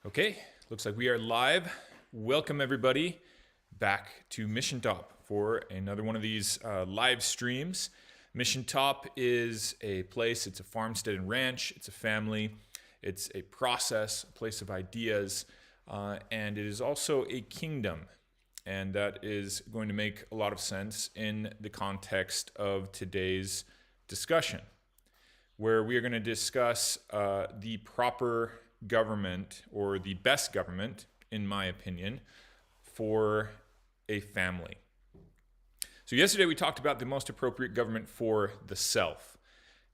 Okay, looks like we are live. Welcome everybody back to Mission Top for another one of these live streams. Mission Top is a place, it's a farmstead and ranch, it's a family, it's a process, a place of ideas, and it is also a kingdom. And that is going to make a lot of sense in the context of today's discussion, where we are going to discuss the proper government, or the best government, in my opinion, for a family. So yesterday we talked about the most appropriate government for the self.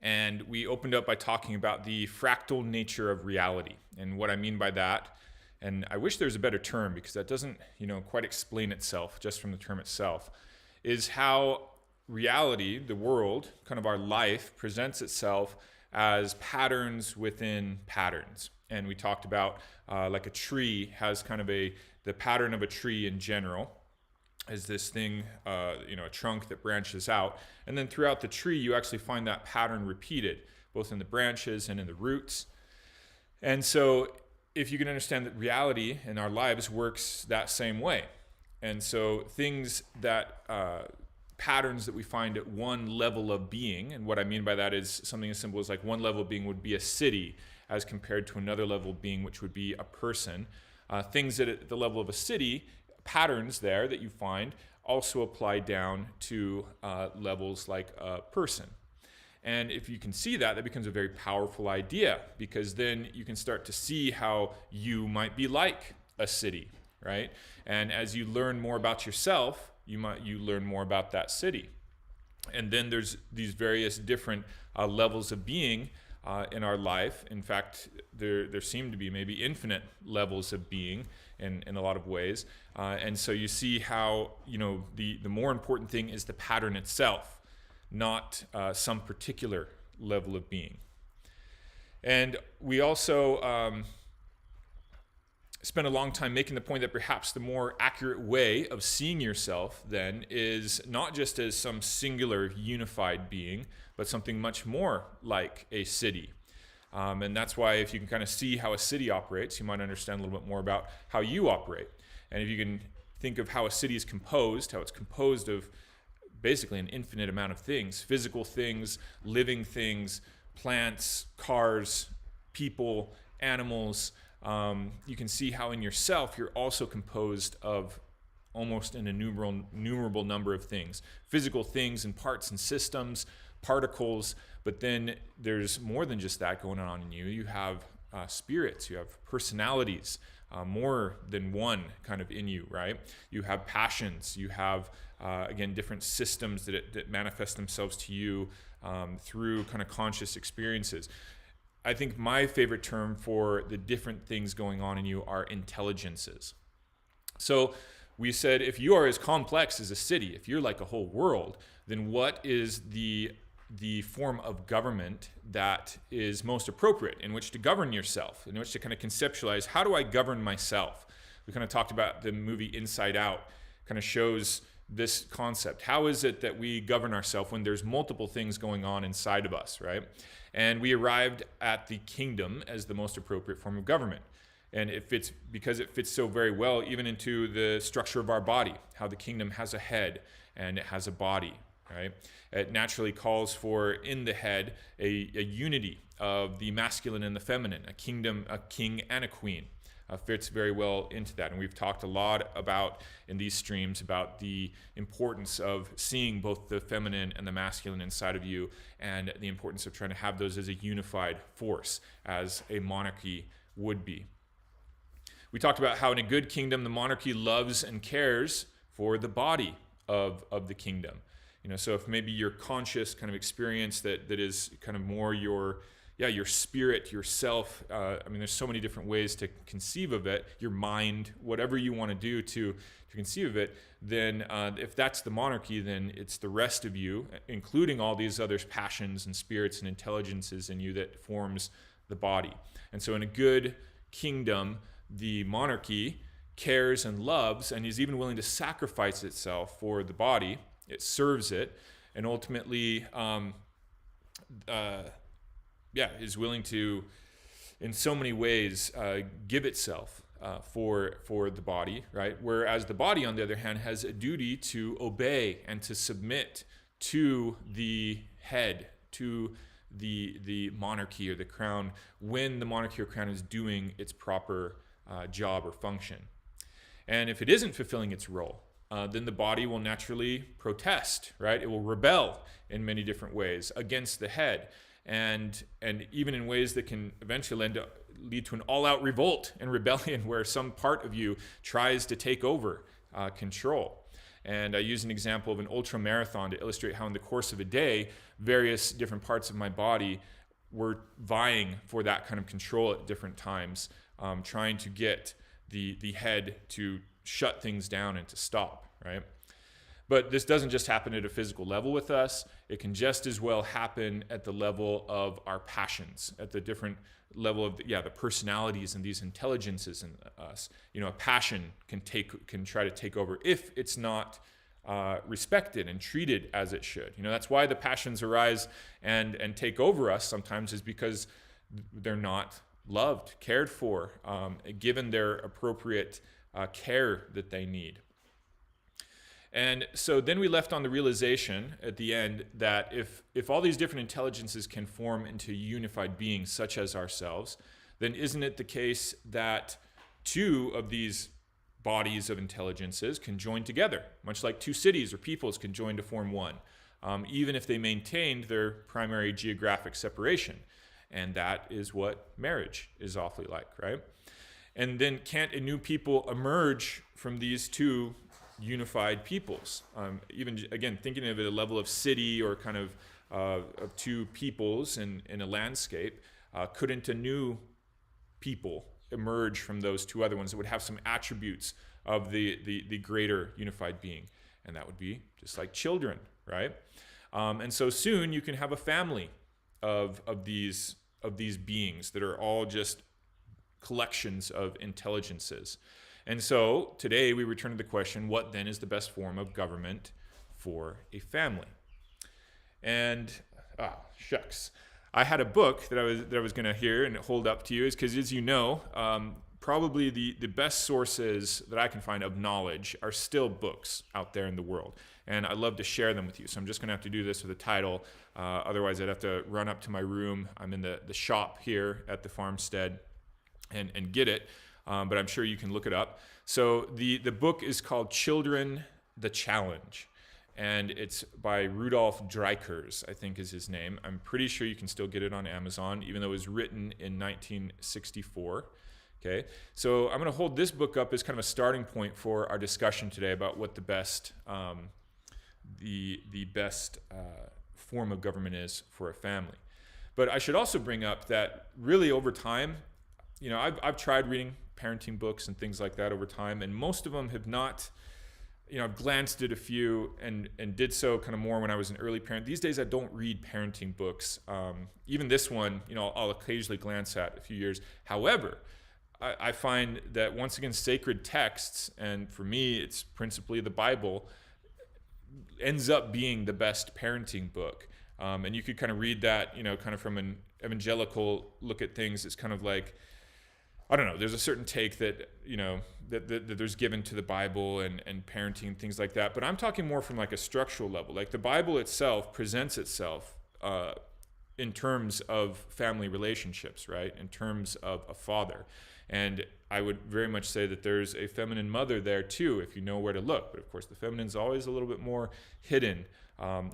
And we opened up by talking about the fractal nature of reality. And what I mean by that, and I wish there's a better term because that doesn't, quite explain itself just from the term itself, is how reality, the world, kind of our life, presents itself as patterns within patterns. And we talked about like a tree has kind of the pattern of a tree in general as this thing, a trunk that branches out. And then throughout the tree, you actually find that pattern repeated, both in the branches and in the roots. And so if you can understand that reality in our lives works that same way. And so things that, patterns that we find at one level of being, and what I mean by that is something as simple as like one level of being would be a city as compared to another level of being, which would be a person. Things that at the level of a city, patterns there that you find also apply down to levels like a person. And if you can see that, that becomes a very powerful idea, because then you can start to see how you might be like a city, right? And as you learn more about yourself, you learn more about that city. And then there's these various different levels of being in our life. In fact, there seem to be maybe infinite levels of being in a lot of ways. And so you see how, the more important thing is the pattern itself, not some particular level of being. And we also spent a long time making the point that perhaps the more accurate way of seeing yourself then is not just as some singular unified being, but something much more like a city. And that's why if you can kind of see how a city operates, you might understand a little bit more about how you operate. And if you can think of how a city is composed, how it's composed of basically an infinite amount of things, physical things, living things, plants, cars, people, animals, you can see how in yourself you're also composed of almost an innumerable number of things. Physical things and parts and systems, particles, but then there's more than just that going on in you. You have spirits, you have personalities, more than one kind of in you, right? You have passions, you have, again, different systems that manifest themselves to you through kind of conscious experiences. I think my favorite term for the different things going on in you are intelligences. So we said if you are as complex as a city, if you're like a whole world, then what is the form of government that is most appropriate in which to govern yourself, in which to kind of conceptualize, how do I govern myself? We kind of talked about the movie Inside Out, kind of shows this concept. How is it that we govern ourselves when there's multiple things going on inside of us, right? And we arrived at the kingdom as the most appropriate form of government. And because it fits so very well even into the structure of our body, how the kingdom has a head and it has a body, right? It naturally calls for, in the head, a unity of the masculine and the feminine, a kingdom, a king and a queen. Fits very well into that. And we've talked a lot about, in these streams, about the importance of seeing both the feminine and the masculine inside of you, and the importance of trying to have those as a unified force, as a monarchy would be. We talked about how in a good kingdom, the monarchy loves and cares for the body of the kingdom. So if maybe your conscious kind of experience that is kind of more your spirit, yourself, there's so many different ways to conceive of it, your mind, whatever you want to do to conceive of it, then if that's the monarchy, then it's the rest of you, including all these other passions and spirits and intelligences in you, that forms the body. And so in a good kingdom, the monarchy cares and loves and is even willing to sacrifice itself for the body. It serves it, and ultimately is willing to in so many ways give itself for the body, right? Whereas the body, on the other hand, has a duty to obey and to submit to the head, to the monarchy or the crown, when the monarchy or crown is doing its proper job or function. And if it isn't fulfilling its role, then the body will naturally protest, right? It will rebel in many different ways against the head, and even in ways that can eventually lead to an all-out revolt and rebellion, where some part of you tries to take over control. And I use an example of an ultra marathon to illustrate how in the course of a day, various different parts of my body were vying for that kind of control at different times, trying to get the head to shut things down and to stop, right? But this doesn't just happen at a physical level with us. It can just as well happen at the level of our passions, at the different level of the personalities and these intelligences in us. A passion can try to take over if it's not respected and treated as it should. That's why the passions arise and take over us sometimes, is because they're not loved, cared for, given their appropriate care that they need. And so then we left on the realization at the end that if all these different intelligences can form into unified beings such as ourselves, then isn't it the case that two of these bodies of intelligences can join together, much like two cities or peoples can join to form one, even if they maintained their primary geographic separation? And that is what marriage is awfully like, right? And then can't a new people emerge from these two unified peoples? Even, again, thinking of it at a level of city or kind of two peoples in a landscape, couldn't a new people emerge from those two other ones that would have some attributes of the greater unified being? And that would be just like children, right? And so soon you can have a family of these beings that are all just collections of intelligences. And so today we return to the question, what then is the best form of government for a family? And shucks, I had a book that I was going to hear and hold up to you, is because, as you know, probably the best sources that I can find of knowledge are still books out there in the world. And I love to share them with you. So I'm just going to have to do this with a title. Otherwise, I'd have to run up to my room. I'm in the shop here at the farmstead and get it. But I'm sure you can look it up. So the book is called Children, the Challenge. And it's by Rudolf Dreikurs, I think is his name. I'm pretty sure you can still get it on Amazon, even though it was written in 1964. Okay, so I'm going to hold this book up as kind of a starting point for our discussion today about what the best form of government is for a family. But I should also bring up that really over time, I've tried reading parenting books and things like that over time, and most of them have not. I've glanced at a few and did so kind of more when I was an early parent. These days I don't read parenting books. Even this one, I'll occasionally glance at a few years. However, I find that once again, sacred texts, and for me it's principally the Bible, ends up being the best parenting book. And you could kind of read that, kind of from an evangelical look at things. It's kind of like, I don't know, there's a certain take that, that there's given to the Bible and parenting and things like that. But I'm talking more from like a structural level. Like the Bible itself presents itself in terms of family relationships, right? In terms of a father. And I would very much say that there's a feminine mother there too, if you know where to look. But of course, the feminine's always a little bit more hidden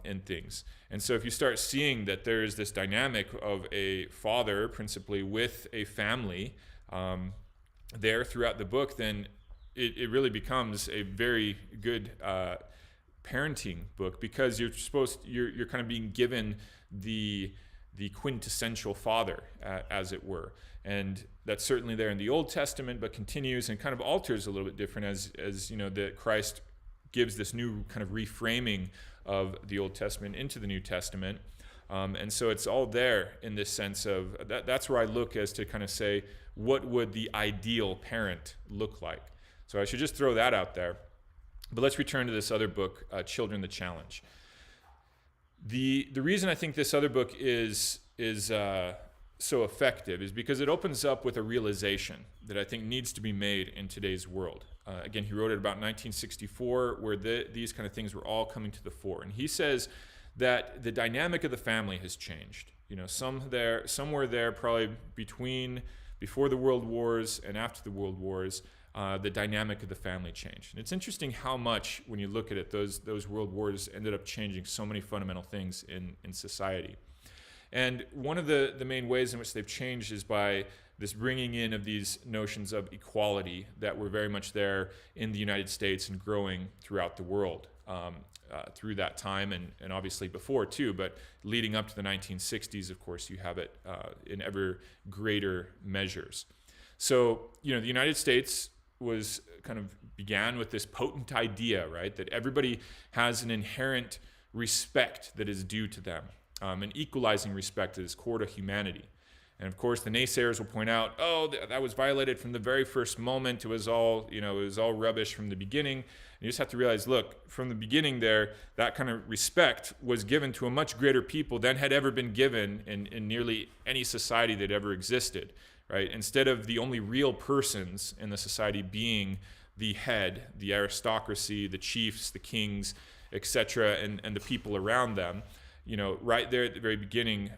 in things. And so if you start seeing that there is this dynamic of a father principally with a family there throughout the book, then it really becomes a very good parenting book, because you're kind of being given the quintessential father, as it were. And that's certainly there in the Old Testament, but continues and kind of alters a little bit different as that Christ gives this new kind of reframing of the Old Testament into the New Testament. And so it's all there in this sense of that's where I look as to kind of say, what would the ideal parent look like? So I should just throw that out there. But let's return to this other book, Children, the Challenge. The reason I think this other book is so effective is because it opens up with a realization that I think needs to be made in today's world. Again, he wrote it about 1964, where these kind of things were all coming to the fore. And he says that the dynamic of the family has changed. Somewhere there, probably before the World Wars and after the World Wars, the dynamic of the family changed. And it's interesting how much, when you look at it, those world wars ended up changing so many fundamental things in society. And one of the main ways in which they've changed is by this bringing in of these notions of equality that were very much there in the United States and growing throughout the world through that time, and obviously before too, but leading up to the 1960s, of course, you have it in ever greater measures. So, the United States began with this potent idea, right, that everybody has an inherent respect that is due to them. An equalizing respect that is core to humanity. And of course, the naysayers will point out, that was violated from the very first moment. It was all rubbish from the beginning. And you just have to realize, look, from the beginning there, that kind of respect was given to a much greater people than had ever been given in nearly any society that ever existed, right? Instead of the only real persons in the society being the head, the aristocracy, the chiefs, the kings, etc., and the people around them, right there at the very beginning,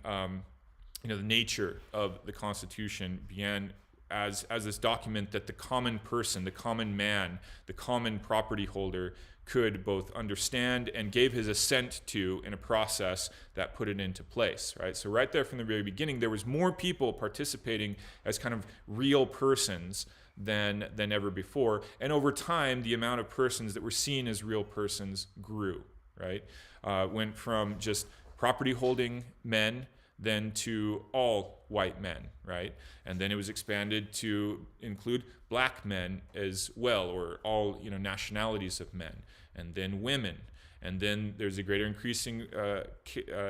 the nature of the Constitution began as this document that the common person, the common man, the common property holder could both understand and gave his assent to in a process that put it into place, right? So right there from the very beginning, there was more people participating as kind of real persons than ever before. And over time, the amount of persons that were seen as real persons grew, right? Went from just property holding men then to all white men, right? And then it was expanded to include black men as well, or all nationalities of men, and then women. And then there's a greater increasing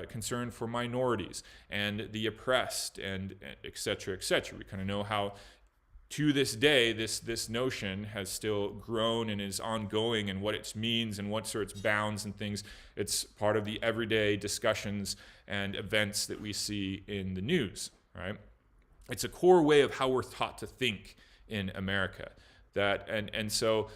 concern for minorities and the oppressed, and et cetera, et cetera. We kind of know how to this day, this notion has still grown and is ongoing, and what it means and what sorts of bounds and things. It's part of the everyday discussions and events that we see in the news, right? It's a core way of how we're taught to think in America. And so,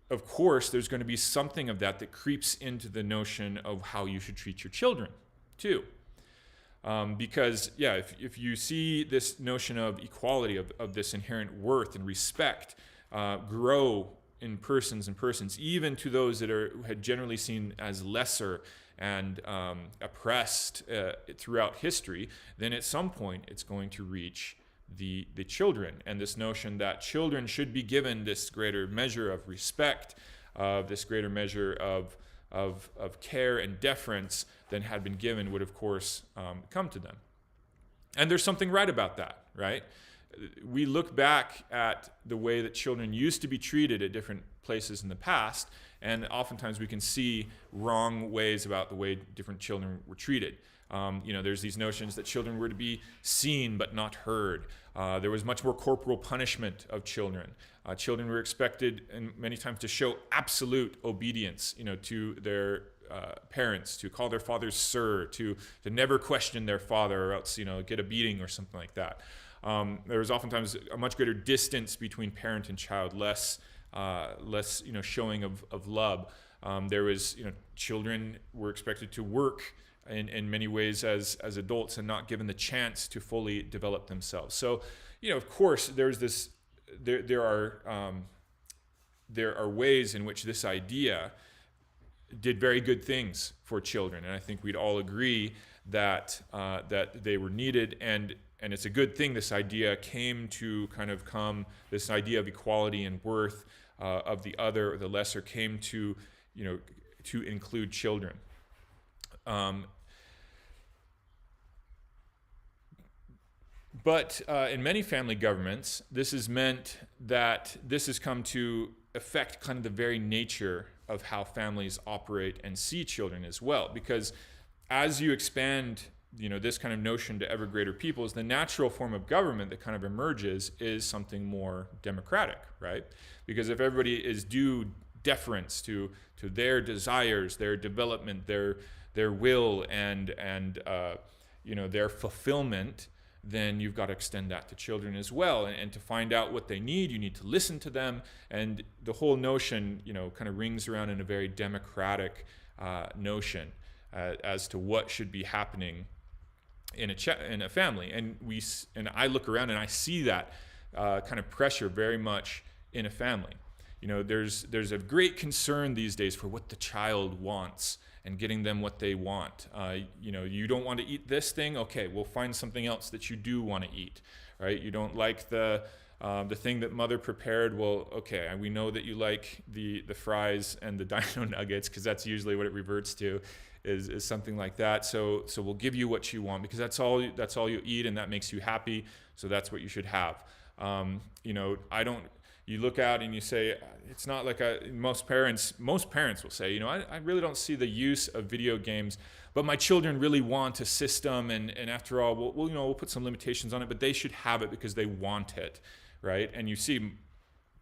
of course, there's going to be something of that creeps into the notion of how you should treat your children, too. Because, if you see this notion of equality, of this inherent worth and respect grow in persons, even to those that had generally seen as lesser and oppressed throughout history, then at some point it's going to reach the children. And this notion that children should be given this greater measure of respect, this greater measure of care and deference than had been given would, of course, come to them. And there's something right about that, right? We look back at the way that children used to be treated at different places in the past, and oftentimes we can see wrong ways about the way different children were treated. There's these notions that children were to be seen but not heard. There was much more corporal punishment of children. Children were expected, and many times, to show absolute obedience, to their parents, to call their fathers sir, to never question their father, or else, get a beating or something like that. There was oftentimes a much greater distance between parent and child, less showing of love. There was, children were expected to work in many ways as adults and not given the chance to fully develop themselves. So, of course, there's this. There are ways in which this idea did very good things for children, and I think we'd all agree that they were needed, and it's a good thing this idea came to this idea of equality and worth of the other or the lesser came to include children. But in many family governments, this has meant that this has come to affect kind of the very nature of how families operate and see children as well. Because as you expand, this kind of notion to ever greater peoples, the natural form of government that kind of emerges is something more democratic, right? Because if everybody is due deference to their desires, their development, their will, and their fulfillment, then you've got to extend that to children as well. And to find out what they need, you need to listen to them. And the whole notion, kind of rings around in a very democratic notion as to what should be happening in a family. And I look around and I see that kind of pressure very much in a family. There's a great concern these days for what the child wants and getting them what they want. You don't want to eat this thing? Okay, we'll find something else that you do want to eat, right? You don't like the thing that mother prepared? Well, okay, we know that you like the fries and the dino nuggets, because that's usually what it reverts to, is something like that. So we'll give you what you want, because that's all you eat, and that makes you happy. So that's what you should have. You look out and you say, it's not like most parents will say, I really don't see the use of video games, but my children really want a system, and after all, we'll put some limitations on it, but they should have it because they want it, right? And you see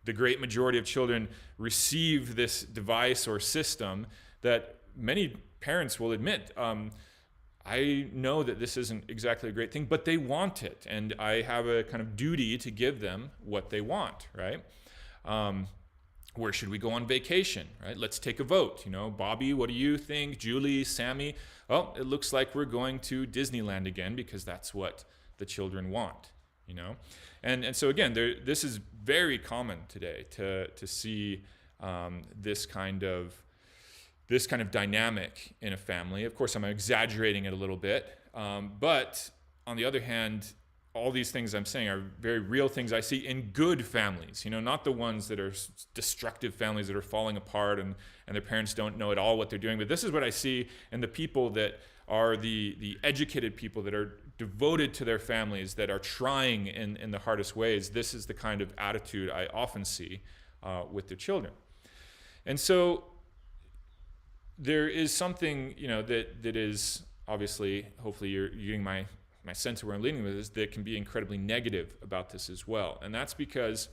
the great majority of children receive this device or system that many parents will admit, I know that this isn't exactly a great thing, but they want it, and I have a kind of duty to give them what they want, right? Where should we go on vacation, right? Let's take a vote. Bobby, what do you think? Julie, Sammy? Well, it looks like we're going to Disneyland again, because that's what the children want, And so again, this is very common today to see this kind of dynamic in a family. Of course, I'm exaggerating it a little bit, but on the other hand, all these things I'm saying are very real things I see in good families, not the ones that are destructive families that are falling apart and their parents don't know at all what they're doing. But this is what I see in the people that are the educated people that are devoted to their families, that are trying in the hardest ways. This is the kind of attitude I often see with their children. And so there is something, that is obviously, hopefully you're getting my sense of where I'm leading with this, that can be incredibly negative about this as well. And that's because,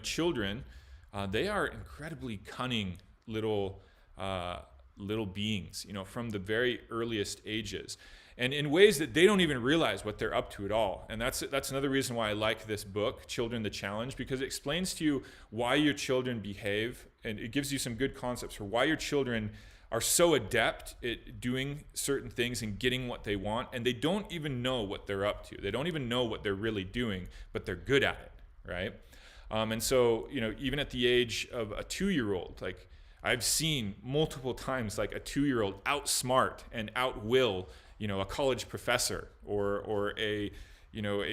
children, they are incredibly cunning little beings, from the very earliest ages, and in ways that they don't even realize what they're up to at all. And that's another reason why I like this book, Children the Challenge, because it explains to you why your children behave, and it gives you some good concepts for why your children are so adept at doing certain things and getting what they want, and they don't even know what they're up to. They don't even know what they're really doing, but they're good at it, right? And so, even at the age of a 2-year-old, like I've seen multiple times, like a 2-year-old outsmart and outwill, a college professor or a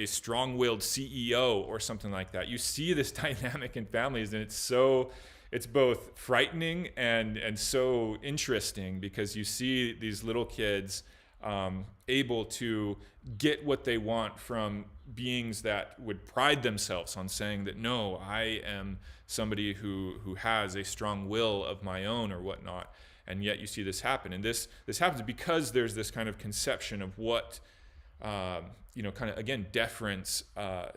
strong-willed CEO or something like that. You see this dynamic in families, and it's both frightening and so interesting, because you see these little kids able to get what they want from beings that would pride themselves on saying that, no, I am somebody who has a strong will of my own or whatnot. And yet you see this happen. And this happens because there's this kind of conception of what, kind of, again, deference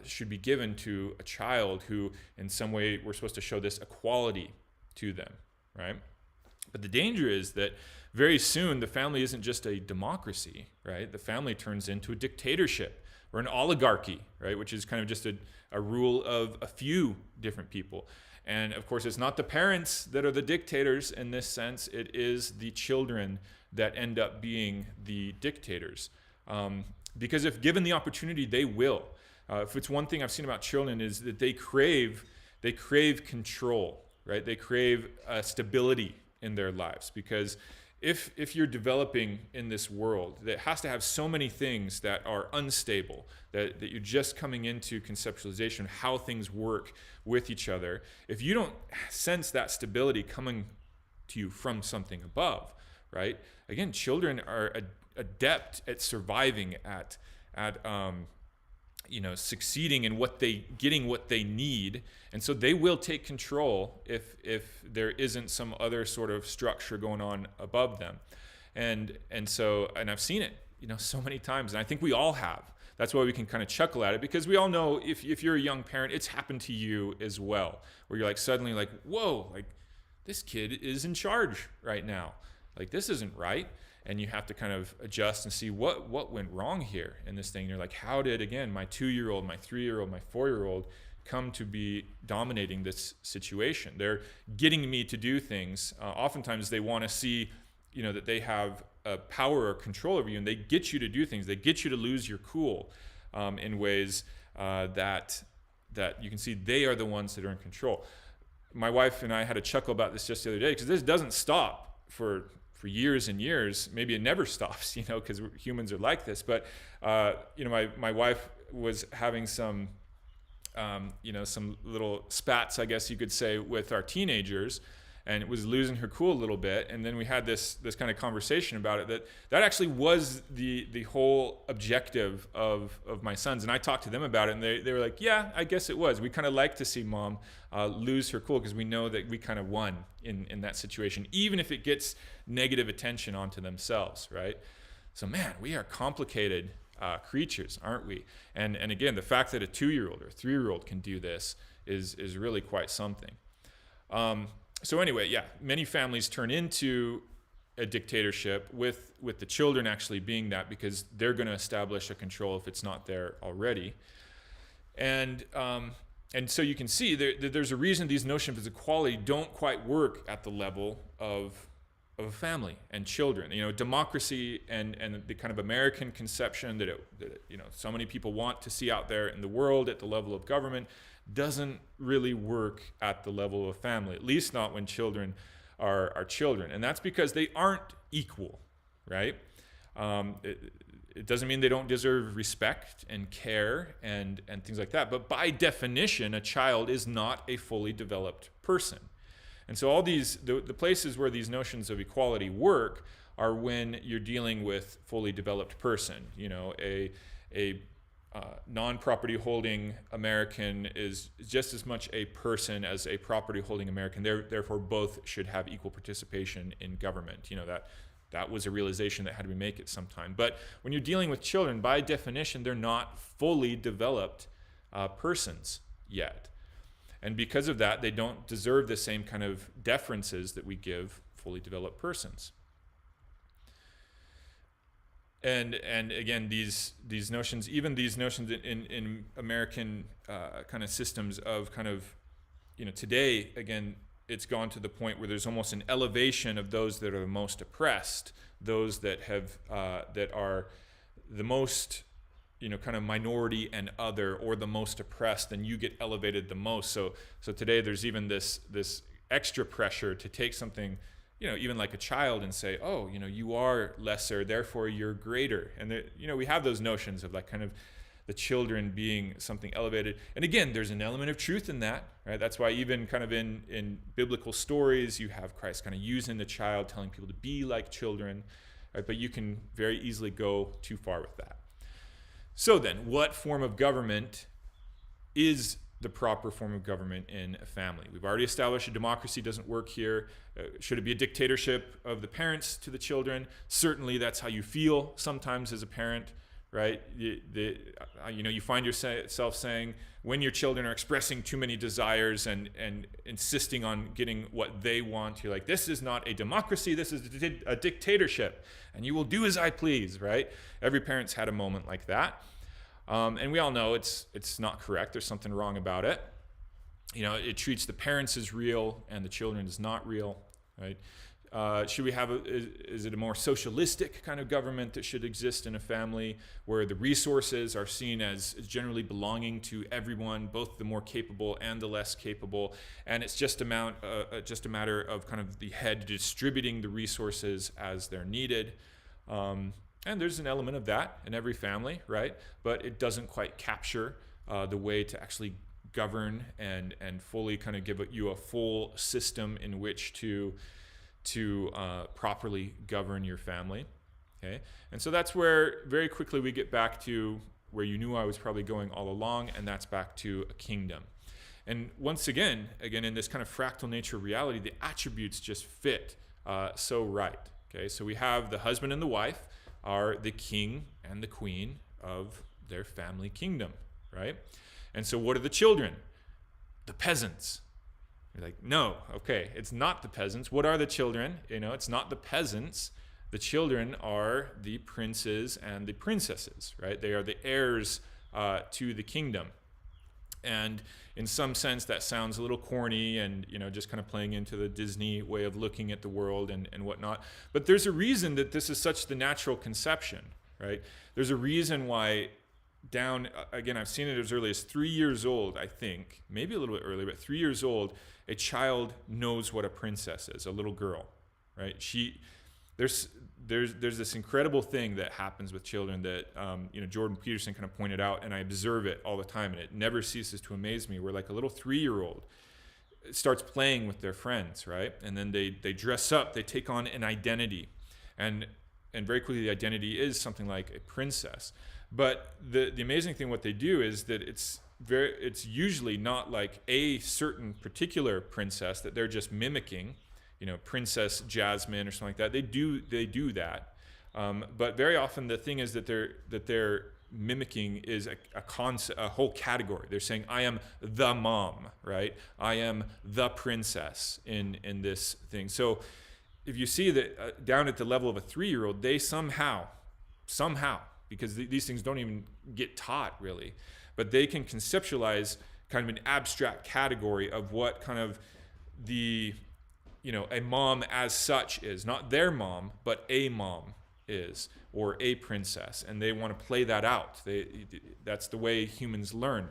should be given to a child who, in some way, we're supposed to show this equality to them, right? But the danger is that very soon the family isn't just a democracy, right? The family turns into a dictatorship or an oligarchy, right? Which is kind of just a rule of a few different people. And of course, it's not the parents that are the dictators in this sense. It is the children that end up being the dictators. Because if given the opportunity, they will. If it's one thing I've seen about children, is that they crave control, right? They crave stability in their lives, because if you're developing in this world that has to have so many things that are unstable, that you're just coming into conceptualization of how things work with each other, if you don't sense that stability coming to you from something above, right? Again, children are adept at surviving, at succeeding in getting what they need, and so they will take control if there isn't some other sort of structure going on above them, and I've seen it, so many times, and I think we all have. That's why we can kind of chuckle at it, because we all know if you're a young parent, it's happened to you as well, where you're like suddenly whoa, this kid is in charge right now, this isn't right. and you have to kind of adjust and see what went wrong here in this thing. You're like, how did, again, my 2-year-old, my 3-year-old, my 4-year-old come to be dominating this situation? They're getting me to do things. Oftentimes they want to see, that they have power or control over you, and they get you to do things. They get you to lose your cool in ways that you can see they are the ones that are in control. My wife and I had a chuckle about this just the other day, because this doesn't stop for years and years. Maybe it never stops, because humans are like this. But my wife was having some little spats, I guess you could say, with our teenagers, and it was losing her cool a little bit. And then we had this kind of conversation about it, that actually was the whole objective of my sons. And I talked to them about it, and they were like, yeah, I guess it was. We kind of like to see mom lose her cool, because we know that we kind of won in that situation, even if it gets negative attention onto themselves, right? So man, we are complicated creatures, aren't we? And again, the fact that a 2-year-old or a 3-year-old can do this is really quite something. So anyway, yeah, many families turn into a dictatorship with the children actually being that, because they're going to establish a control if it's not there already. And so you can see there's a reason these notions of equality don't quite work at the level of a family and children. Democracy and the kind of American conception that so many people want to see out there in the world at the level of government doesn't really work at the level of family, at least not when children are children. And that's because they aren't equal, right? It doesn't mean they don't deserve respect and care and things like that. But by definition, a child is not a fully developed person. And so all these, the places where these notions of equality work are when you're dealing with fully developed person. A non-property holding American is just as much a person as a property holding American. Therefore, both should have equal participation in government. That was a realization that had to be made at some time. But when you're dealing with children, by definition, they're not fully developed persons yet. And because of that, they don't deserve the same kind of deferences that we give fully developed persons. And again, these notions, even these notions in American kind of systems of kind of, today, again, it's gone to the point where there's almost an elevation of those that are the most oppressed, those that have that are the most, kind of minority and other, or the most oppressed, and you get elevated the most. So today there's even this extra pressure to take something, even like a child, and say, oh, you are lesser, therefore you're greater. And we have those notions of like kind of the children being something elevated. And again, there's an element of truth in that, right? That's why even kind of in biblical stories, you have Christ kind of using the child, telling people to be like children, right? But you can very easily go too far with that. So then, what form of government is the proper form of government in a family? We've already established a democracy doesn't work here. Should it be a dictatorship of the parents to the children? Certainly that's how you feel sometimes as a parent, right? You find yourself saying, when your children are expressing too many desires and insisting on getting what they want, you're like, this is not a democracy, this is a dictatorship, and you will do as I please, right? Every parent's had a moment like that. And we all know it's not correct. There's something wrong about it. It treats the parents as real and the children as not real, right? Should we have is it a more socialistic kind of government that should exist in a family, where the resources are seen as generally belonging to everyone, both the more capable and the less capable, and it's just a matter of kind of the head distributing the resources as they're needed? And there's an element of that in every family, right? But it doesn't quite capture the way to actually govern and fully kind of give you a full system in which to properly govern your family. Okay, and so that's where very quickly we get back to where you knew I was probably going all along, and that's back to a kingdom. And once again, in this kind of fractal nature of reality, the attributes just fit so right. Okay, so we have the husband and the wife are the king and the queen of their family kingdom, right? And so what are the children? The peasants. You're like, no, okay, it's not the peasants. What are the children? It's not the peasants. the children are the princes and the princesses, right? They are the heirs to the kingdom. And in some sense, that sounds a little corny and, just kind of playing into the Disney way of looking at the world and whatnot. But there's a reason that this is such the natural conception, right? There's a reason why again, I've seen it as early as 3 years old, I think, maybe a little bit earlier, but 3 years old, a child knows what a princess is, a little girl, right? There's this incredible thing that happens with children that Jordan Peterson kind of pointed out, and I observe it all the time, and it never ceases to amaze me. Where like a little 3-year-old starts playing with their friends, right? And then they dress up, they take on an identity, and very quickly the identity is something like a princess. But the amazing thing what they do is that it's usually not like a certain particular princess that they're just mimicking, Princess Jasmine or something like that. They do that, but very often the thing is that they're mimicking is a whole category. They're saying, I am the mom, right? I am the princess in this thing. So if you see that down at the level of a 3-year-old, they somehow, because these things don't even get taught really, but they can conceptualize kind of an abstract category of what kind of a mom as such is. Not their mom, but a mom is, or a princess. And they want to play that out. That's the way humans learn.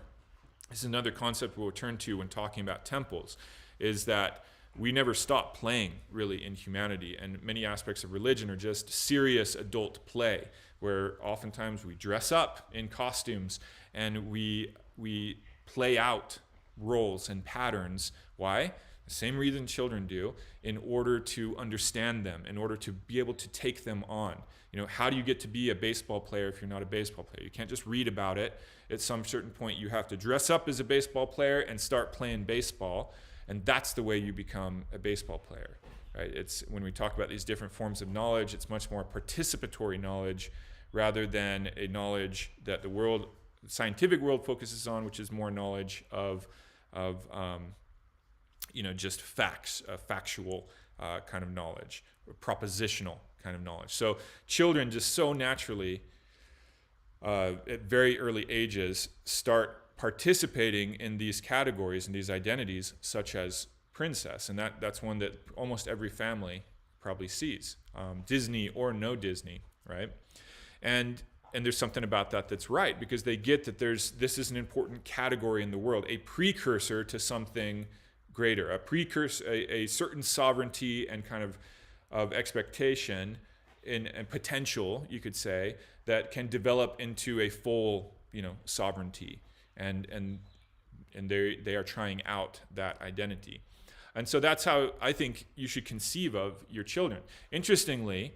This is another concept we'll return to when talking about temples, is that we never stop playing really in humanity. And many aspects of religion are just serious adult play, where oftentimes we dress up in costumes and we play out roles and patterns. Why? The same reason children do, in order to understand them, in order to be able to take them on. How do you get to be a baseball player if you're not a baseball player? You can't just read about it. At some certain point, you have to dress up as a baseball player and start playing baseball, and that's the way you become a baseball player. Right? It's when we talk about these different forms of knowledge, it's much more participatory knowledge rather than a knowledge that the scientific world focuses on, which is more knowledge of just facts, factual kind of knowledge, propositional kind of knowledge. So children just so naturally, at very early ages, start participating in these categories and these identities, such as princess, and that's one that almost every family probably sees, Disney or no Disney, right? And there's something about that that's right, because they get that this is an important category in the world, a precursor to something greater, a precursor, a certain sovereignty and kind of expectation and potential, you could say, that can develop into a full, sovereignty, and they are trying out that identity. And so that's how I think you should conceive of your children. Interestingly,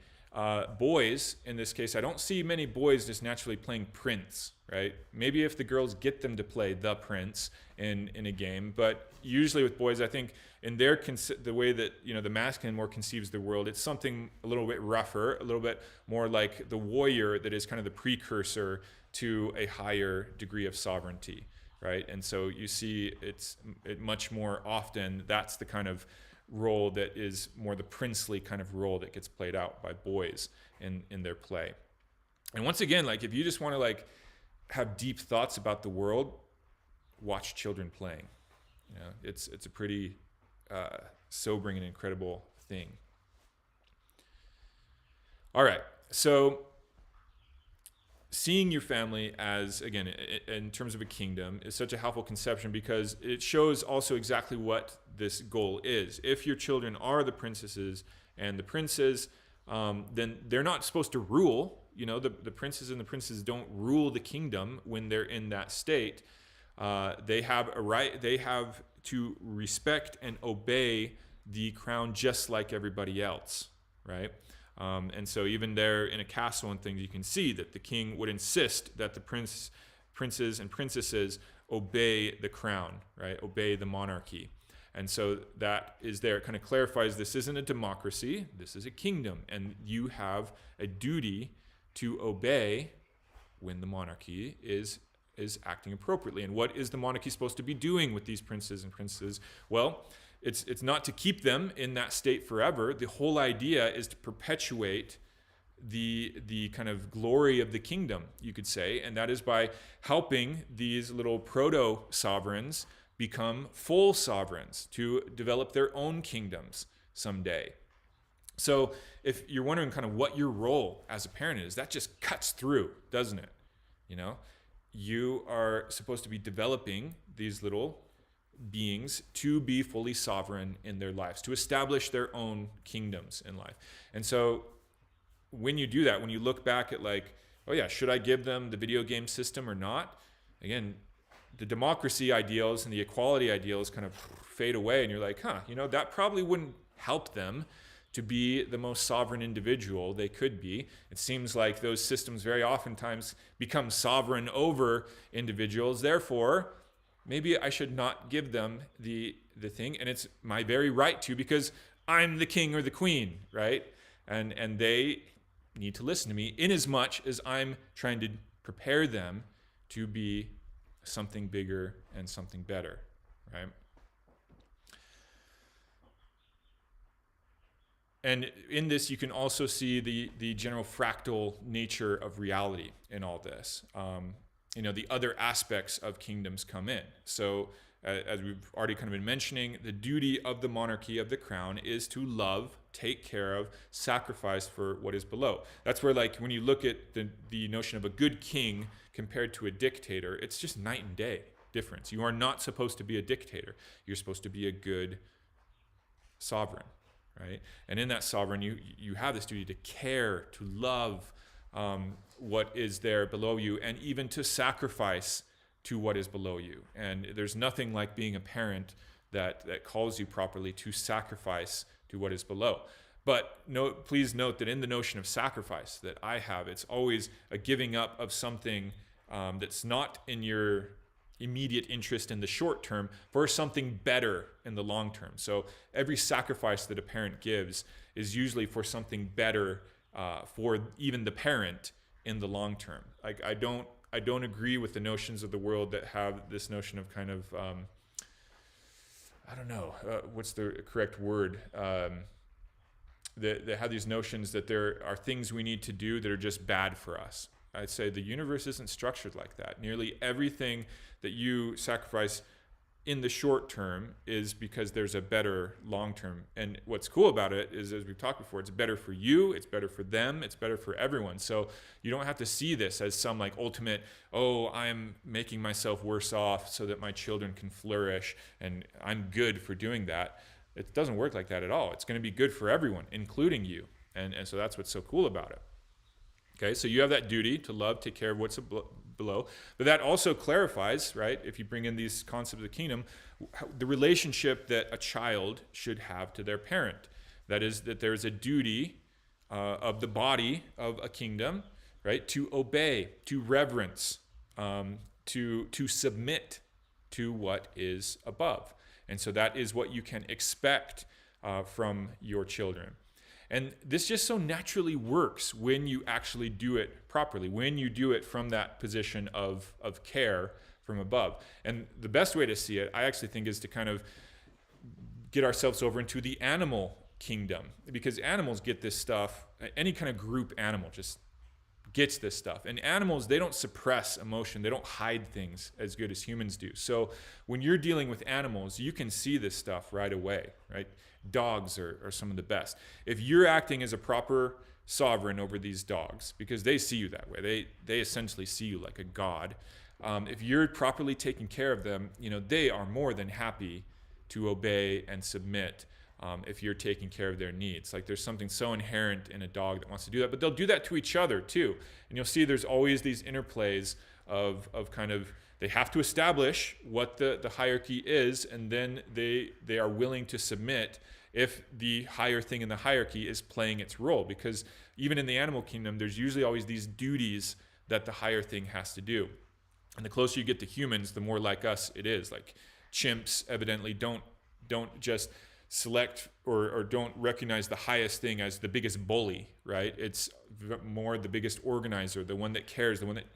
boys, in this case, I don't see many boys just naturally playing prince, right? Maybe if the girls get them to play the prince in a game, but usually with boys, I think in the way that the masculine more conceives the world, it's something a little bit rougher, a little bit more like the warrior that is kind of the precursor to a higher degree of sovereignty, right? And so you see it much more often, that's the kind of role that is more the princely kind of role that gets played out by boys in their play. And once again, like if you just want to like have deep thoughts about the world, watch children playing. It's a pretty sobering and incredible thing. All right, so seeing your family as, again, in terms of a kingdom, is such a helpful conception because it shows also exactly what this goal is. If your children are the princesses and the princes, then they're not supposed to rule. The princes and the princesses don't rule the kingdom when they're in that state. They have a right. They have to respect and obey the crown just like everybody else, right? And so even there in a castle and things, you can see that the king would insist that the princes and princesses obey the crown, right? Obey the monarchy. And so that is there. It kind of clarifies this isn't a democracy, this is a kingdom. And you have a duty to obey when the monarchy is acting appropriately. And what is the monarchy supposed to be doing with these princes and princesses? Well, it's not to keep them in that state forever. The whole idea is to perpetuate the kind of glory of the kingdom, you could say, and that is by helping these little proto-sovereigns become full sovereigns to develop their own kingdoms someday. So if you're wondering kind of what your role as a parent is, that just cuts through, doesn't it? You know, you are supposed to be developing these little beings to be fully sovereign in their lives, to establish their own kingdoms in life. And so when you do that, when you look back at like, oh yeah, should I give them the video game system or not? Again, the democracy ideals and the equality ideals kind of fade away, and you're like, that probably wouldn't help them to be the most sovereign individual they could be. It seems like those systems very oftentimes become sovereign over individuals. Therefore, maybe I should not give them the thing, and it's my very right to, because I'm the king or the queen, right? And they need to listen to me in as much as I'm trying to prepare them to be something bigger and something better, right? And in this, you can also see the general fractal nature of reality in all this. The other aspects of kingdoms come in. So as we've already kind of been mentioning, the duty of the monarchy of the crown is to love, take care of, sacrifice for what is below. That's where, like, when you look at the notion of a good king compared to a dictator, it's just night and day difference. You are not supposed to be a dictator. You're supposed to be a good sovereign, right? And in that sovereign, you have this duty to care, to love what is there below you, and even to sacrifice to what is below you. And there's nothing like being a parent that calls you properly to sacrifice to what is below. But please note that in the notion of sacrifice that I have, it's always a giving up of something that's not in your immediate interest in the short term for something better in the long term. So every sacrifice that a parent gives is usually for something better for even the parent in the long term. Like I don't agree with the notions of the world that have this notion of kind of what's the correct word, that have these notions that there are things we need to do that are just bad for us. I'd say the universe isn't structured like that. Nearly everything that you sacrifice in the short term is because there's a better long term. And what's cool about it is, as we've talked before, it's better for you, it's better for them, it's better for everyone. So you don't have to see this as some like ultimate, I'm making myself worse off so that my children can flourish and I'm good for doing that. It doesn't work like that at all. It's going to be good for everyone, including you. And so that's what's so cool about it. Okay, so you have that duty to love, take care of what's below. But that also clarifies, right, if you bring in these concepts of the kingdom, the relationship that a child should have to their parent. That is, that there's a duty of the body of a kingdom, right, to obey, to reverence, to submit to what is above. And so that is what you can expect from your children. And this just so naturally works when you actually do it properly, when you do it from that position of care from above. And the best way to see it, I actually think, is to kind of get ourselves over into the animal kingdom, because animals get this stuff. Any kind of group animal just gets this stuff. And animals, they don't suppress emotion. They don't hide things as good as humans do. So when you're dealing with animals, you can see this stuff right away, right? Dogs are some of the best. If you're acting as a proper sovereign over these dogs, because they see you that way, they essentially see you like a god. If you're properly taking care of them, they are more than happy to obey and submit if you're taking care of their needs. Like there's something so inherent in a dog that wants to do that, but they'll do that to each other too. And you'll see there's always these interplays of kind of, they have to establish what the hierarchy is, and then they are willing to submit if the higher thing in the hierarchy is playing its role. Because even in the animal kingdom, there's usually always these duties that the higher thing has to do. And the closer you get to humans, the more like us it is. Like chimps evidently don't just select or don't recognize the highest thing as the biggest bully, right? It's more the biggest organizer, the one that cares, the one that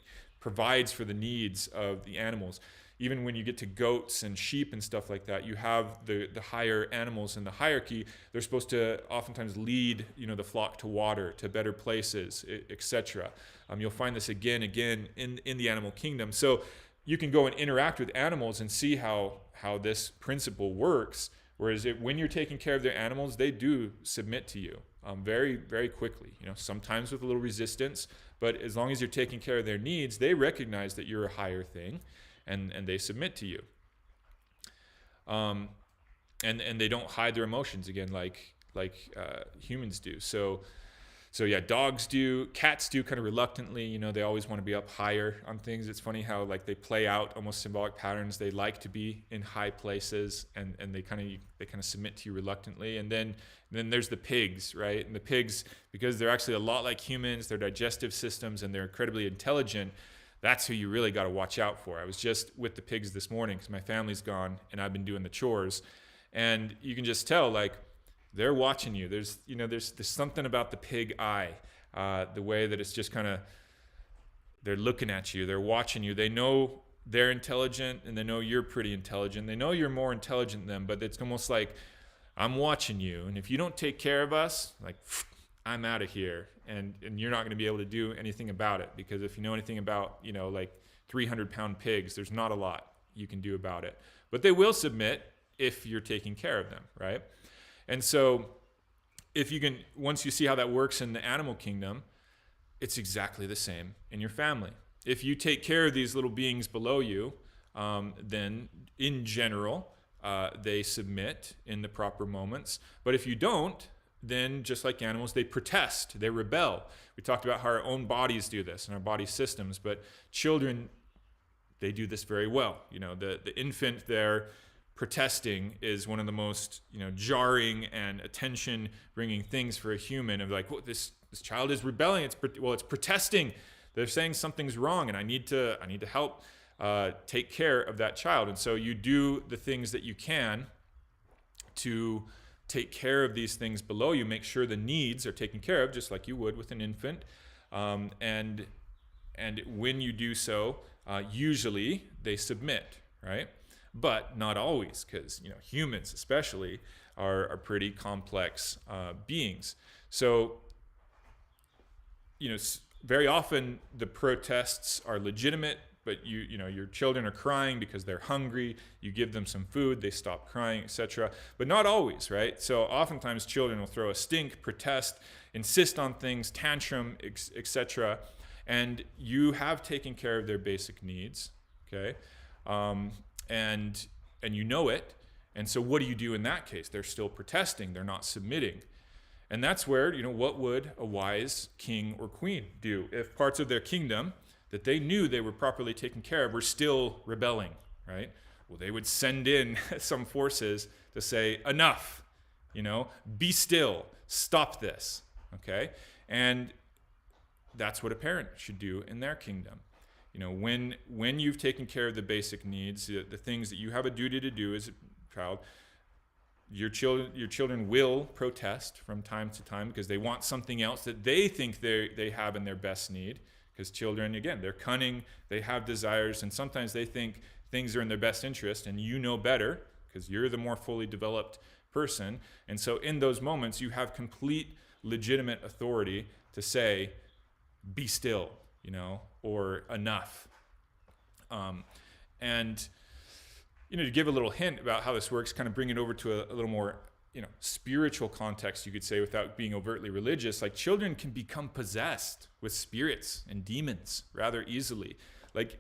provides for the needs of the animals. even when you get to goats and sheep and stuff like that, you have the higher animals in the hierarchy. They're supposed to oftentimes lead, the flock to water, to better places, etc. You'll find this again in the animal kingdom. So you can go and interact with animals and see how this principle works. Whereas when you're taking care of their animals, they do submit to you very, very quickly. Sometimes with a little resistance, but as long as you're taking care of their needs, they recognize that you're a higher thing, and they submit to you. And they don't hide their emotions again like humans do. So yeah, dogs do, cats do kind of reluctantly. They always want to be up higher on things. It's funny how they play out almost symbolic patterns. They like to be in high places, and they kind of submit to you reluctantly. And then there's the pigs, right? And the pigs, because they're actually a lot like humans, their digestive systems, and they're incredibly intelligent. That's who you really got to watch out for. I was just with the pigs this morning because my family's gone and I've been doing the chores, and you can just tell they're watching you. There's something about the pig eye, the way that it's just kind of, they're looking at you, they're watching you. They know they're intelligent and they know you're pretty intelligent. They know you're more intelligent than them, but it's almost like, I'm watching you, and if you don't take care of us, I'm out of here, and you're not going to be able to do anything about it, because if you know anything about 300-pound pigs, there's not a lot you can do about it. But they will submit if you're taking care of them, right? And so once you see how that works in the animal kingdom, it's exactly the same in your family. If you take care of these little beings below you, then in general, they submit in the proper moments. But if you don't, then just like animals, they protest, they rebel. We talked about how our own bodies do this and our body systems, but children, they do this very well. The infant there protesting is one of the most jarring and attention bringing things for a human, of this child is rebelling. It's protesting. They're saying something's wrong, and I need to help take care of that child. And so you do the things that you can to take care of these things below you, make sure the needs are taken care of, just like you would with an infant. And when you do so, usually they submit, right? But not always, because humans especially are pretty complex beings. So very often the protests are legitimate, but your children are crying because they're hungry. You give them some food, they stop crying, etc. But not always, right? So oftentimes children will throw a stink, protest, insist on things, tantrum, etc. And you have taken care of their basic needs, okay? And you know it. And so what do you do in that case? They're still protesting. They're not submitting. And that's where, what would a wise king or queen do if parts of their kingdom that they knew they were properly taken care of were still rebelling, right? Well, they would send in some forces to say, enough, be still, stop this, okay? And that's what a parent should do in their kingdom. When you've taken care of the basic needs, the things that you have a duty to do as a child, your children will protest from time to time because they want something else that they think they have in their best need. Because children, again, they're cunning, they have desires, and sometimes they think things are in their best interest, and you know better because you're the more fully developed person. And so in those moments, you have complete legitimate authority to say, be still, or enough. And to give a little hint about how this works, kind of bring it over to a little more, spiritual context, you could say, without being overtly religious. Children can become possessed with spirits and demons rather easily.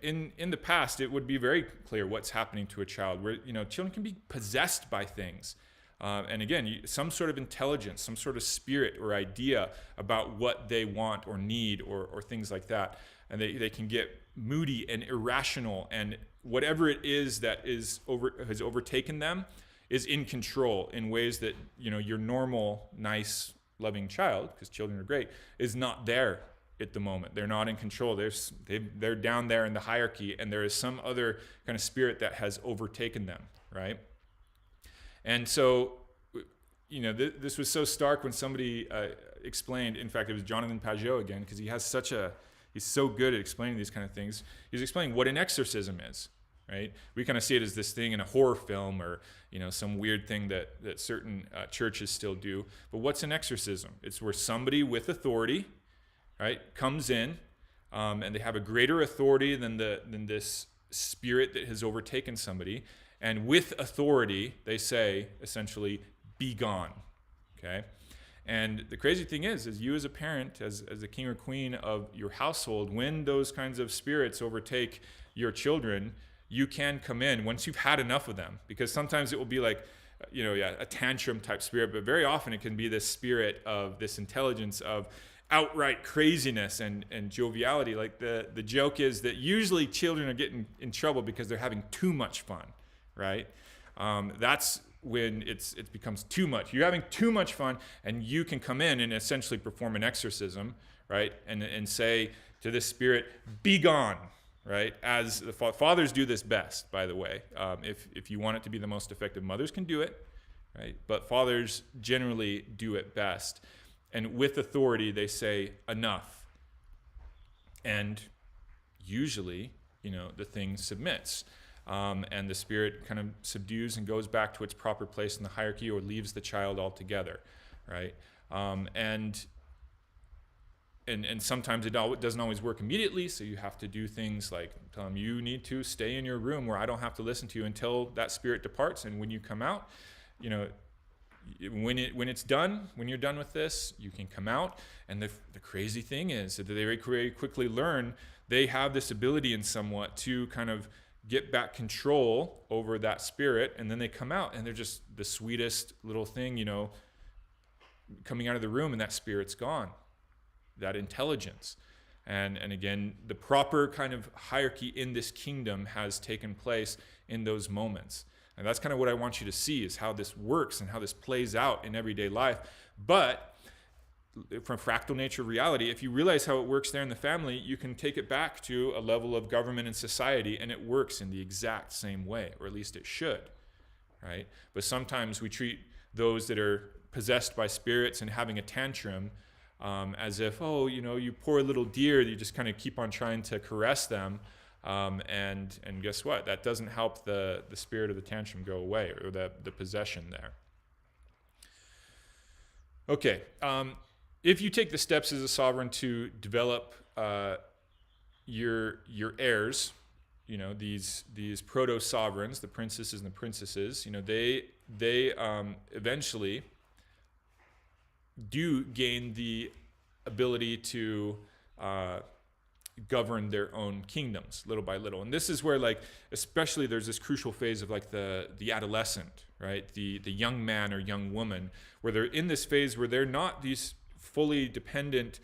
In the past, it would be very clear what's happening to a child, where, children can be possessed by things. And again, some sort of intelligence, some sort of spirit or idea about what they want or need or things like that. And they can get moody and irrational, and whatever it is that has overtaken them is in control in ways that, your normal, nice, loving child, because children are great, is not there at the moment. They're not in control. They're down there in the hierarchy, and there is some other kind of spirit that has overtaken them, right? And so, this was so stark when somebody explained, in fact, it was Jonathan Pajot again, because he's so good at explaining these kind of things. He's explaining what an exorcism is. right? We kind of see it as this thing in a horror film, or some weird thing that certain churches still do. But what's an exorcism? It's where somebody with authority, right, comes in, and they have a greater authority than this spirit that has overtaken somebody, and with authority they say essentially, "Be gone." Okay. And the crazy thing is you as a parent, as a king or queen of your household, when those kinds of spirits overtake your children, you can come in once you've had enough of them, because sometimes it will be like, a tantrum type spirit, but very often it can be this spirit of this intelligence of outright craziness and joviality. Like the joke is that usually children are getting in trouble because they're having too much fun, right? That's when it becomes too much. You're having too much fun, and you can come in and essentially perform an exorcism, right? And say to this spirit, "Be gone," right? As the fathers do this best, by the way. If you want it to be the most effective, mothers can do it, right? But fathers generally do it best. And with authority, they say, "Enough." And usually, the thing submits. And the spirit kind of subdues and goes back to its proper place in the hierarchy, or leaves the child altogether, right? And sometimes it doesn't always work immediately, so you have to do things like tell them, "You need to stay in your room where I don't have to listen to you until that spirit departs, and when you come out, when you're done with this, you can come out." And the crazy thing is that they very quickly learn they have this ability in somewhat to kind of get back control over that spirit, and then they come out and they're just the sweetest little thing, coming out of the room, and that spirit's gone, that intelligence. And again, the proper kind of hierarchy in this kingdom has taken place in those moments. And that's kind of what I want you to see, is how this works and how this plays out in everyday life. But from fractal nature reality, if you realize how it works there in the family, you can take it back to a level of government and society, and it works in the exact same way, or at least it should, right? But sometimes we treat those that are possessed by spirits and having a tantrum as if, you poor little deer, you just kind of keep on trying to caress them, and guess what? That doesn't help the spirit of the tantrum go away, or the possession there. Okay. If you take the steps as a sovereign to develop your heirs, these proto-sovereigns, the princesses and the princesses, they eventually do gain the ability to govern their own kingdoms little by little. And this is where, especially there's this crucial phase of the adolescent, right? The young man or young woman, where they're in this phase where they're not these fully dependent,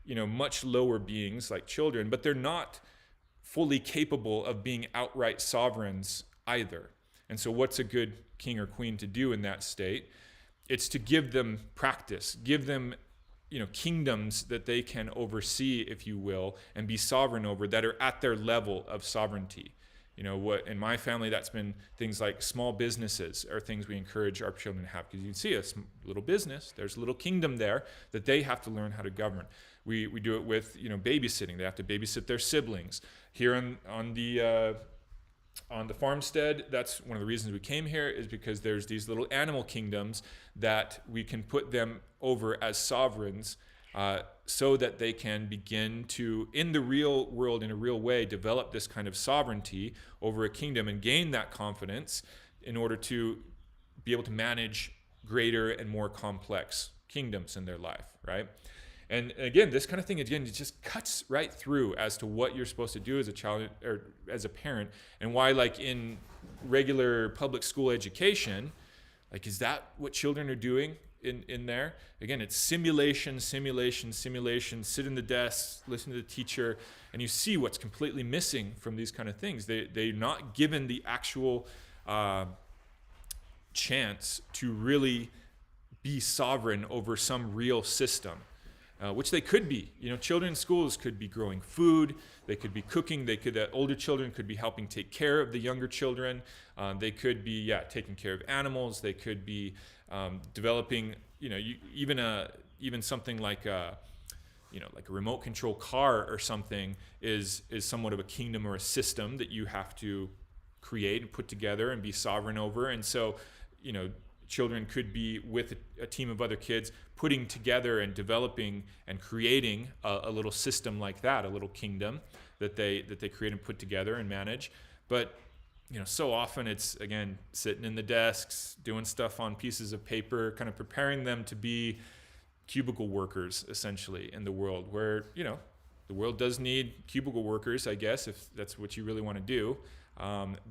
much lower beings like children, but they're not fully capable of being outright sovereigns either. And so what's a good king or queen to do in that state? It's to give them practice, give them, kingdoms that they can oversee, if you will, and be sovereign over, that are at their level of sovereignty. What in my family, that's been things like small businesses are things we encourage our children to have, because you can see a little business, there's a little kingdom there that they have to learn how to govern. We do it with babysitting. They have to babysit their siblings. Here on the farmstead, that's one of the reasons we came here, is because there's these little animal kingdoms that we can put them over as sovereigns, so that they can begin to, in the real world, in a real way, develop this kind of sovereignty over a kingdom and gain that confidence in order to be able to manage greater and more complex kingdoms in their life, right? And again, this kind of thing, it just cuts right through as to what you're supposed to do as a child or as a parent, and why, in regular public school education, is that what children are doing in there? Again, it's simulation, sit in the desk, listen to the teacher, and you see what's completely missing from these kind of things. They're not given the actual chance to really be sovereign over some real system. Which they could be. Children in schools could be growing food, they could be cooking, older children could be helping take care of the younger children, they could be taking care of animals, they could be developing, even something like a remote control car or something is somewhat of a kingdom or a system that you have to create and put together and be sovereign over. And so, children could be with a team of other kids putting together and developing and creating a little system like that, a little kingdom that they create and put together and manage. But so often it's, again, sitting in the desks, doing stuff on pieces of paper, kind of preparing them to be cubicle workers, essentially, in the world, where, the world does need cubicle workers, I guess, if that's what you really want to do.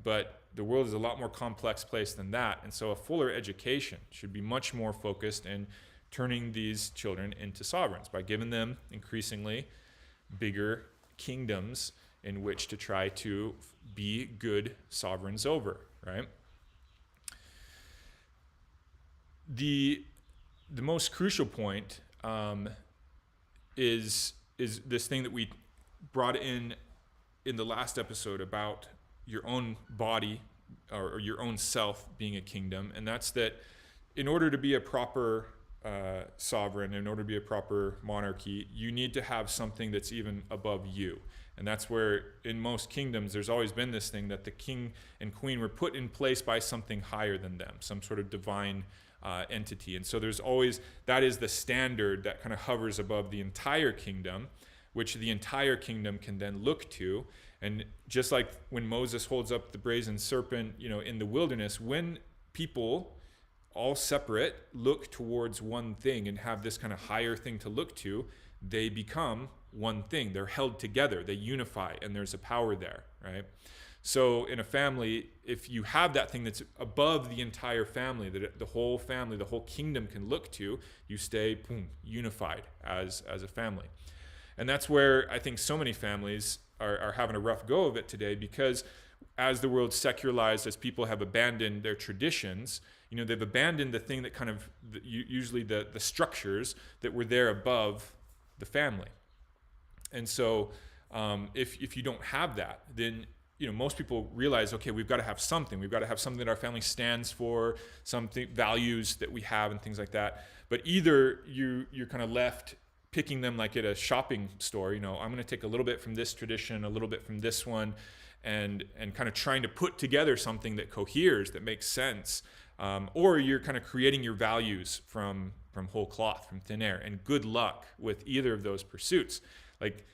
But the world is a lot more complex place than that. And so a fuller education should be much more focused in turning these children into sovereigns by giving them increasingly bigger kingdoms in which to try to be good sovereigns over, right? The most crucial point is this thing that we brought in the last episode about your own body or your own self being a kingdom, and that's that in order to be a proper sovereign, in order to be a proper monarchy, you need to have something that's even above you. And that's where in most kingdoms there's always been this thing that the king and queen were put in place by something higher than them, some sort of divine entity. And so there's always, that is the standard that kind of hovers above the entire kingdom, which the entire kingdom can then look to. And just like when Moses holds up the brazen serpent, in the wilderness, when people all separate look towards one thing and have this kind of higher thing to look to, they become one thing. They're held together, they unify, and there's a power there, right? So in a family, if you have that thing that's above the entire family, that the whole family, the whole kingdom can look to, you stay unified as a family. And that's where I think so many families are having a rough go of it today, because as the world's secularized, as people have abandoned their traditions, they've abandoned the thing that kind of, usually the structures that were there above the family. And so if you don't have that, then most people realize, okay, we've got to have something. We've got to have something that our family stands for, something, values that we have and things like that. But either you're kind of left picking them like at a shopping store. I'm going to take a little bit from this tradition, a little bit from this one, and kind of trying to put together something that coheres, that makes sense. Or you're kind of creating your values from whole cloth, from thin air. And good luck with either of those pursuits. Like,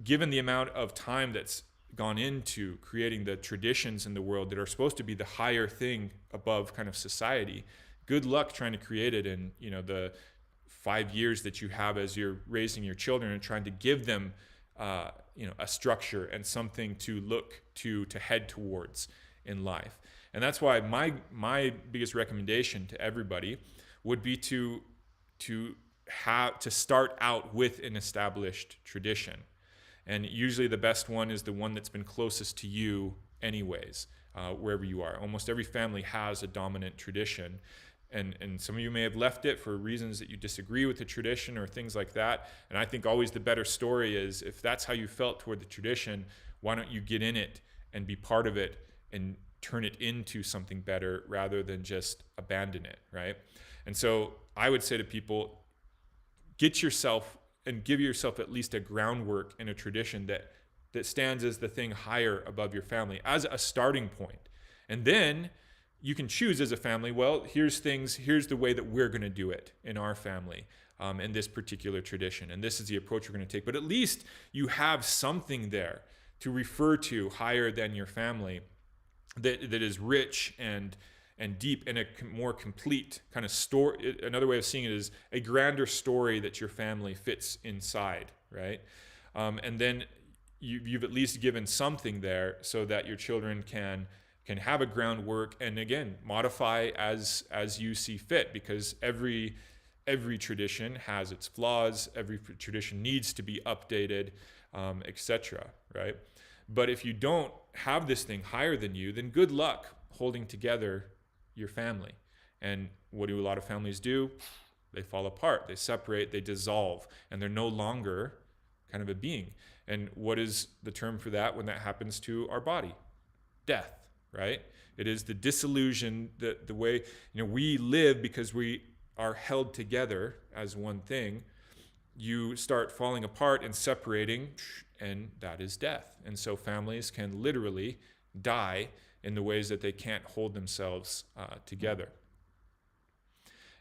given the amount of time that's gone into creating the traditions in the world that are supposed to be the higher thing above kind of society, good luck trying to create it in the 5 years that you have as you're raising your children and trying to give them a structure and something to look to head towards in life. And that's why my biggest recommendation to everybody would be to start out with an established tradition. And usually the best one is the one that's been closest to you anyways, wherever you are. Almost every family has a dominant tradition. And some of you may have left it for reasons that you disagree with the tradition or things like that. And I think always the better story is, if that's how you felt toward the tradition, why don't you get in it and be part of it and turn it into something better rather than just abandon it, right? And so I would say to people, get yourself and give yourself at least a groundwork in a tradition that stands as the thing higher above your family as a starting point. And then you can choose as a family, well, here's the way that we're going to do it in our family, in this particular tradition. And this is the approach we're going to take. But at least you have something there to refer to higher than your family that is rich and deep, and a more complete kind of story. Another way of seeing it is a grander story that your family fits inside, right? And then you've at least given something there so that your children can have a groundwork, and again, modify as you see fit, because every tradition has its flaws, every tradition needs to be updated, etc., right? But if you don't have this thing higher than you, then good luck holding together your family. And what do a lot of families do? They fall apart, they separate, they dissolve, and they're no longer kind of a being. And what is the term for that when that happens to our body? Death, right? It is the dissolution, the way we live because we are held together as one thing. You start falling apart and separating, and that is death. And so families can literally die in the ways that they can't hold themselves together.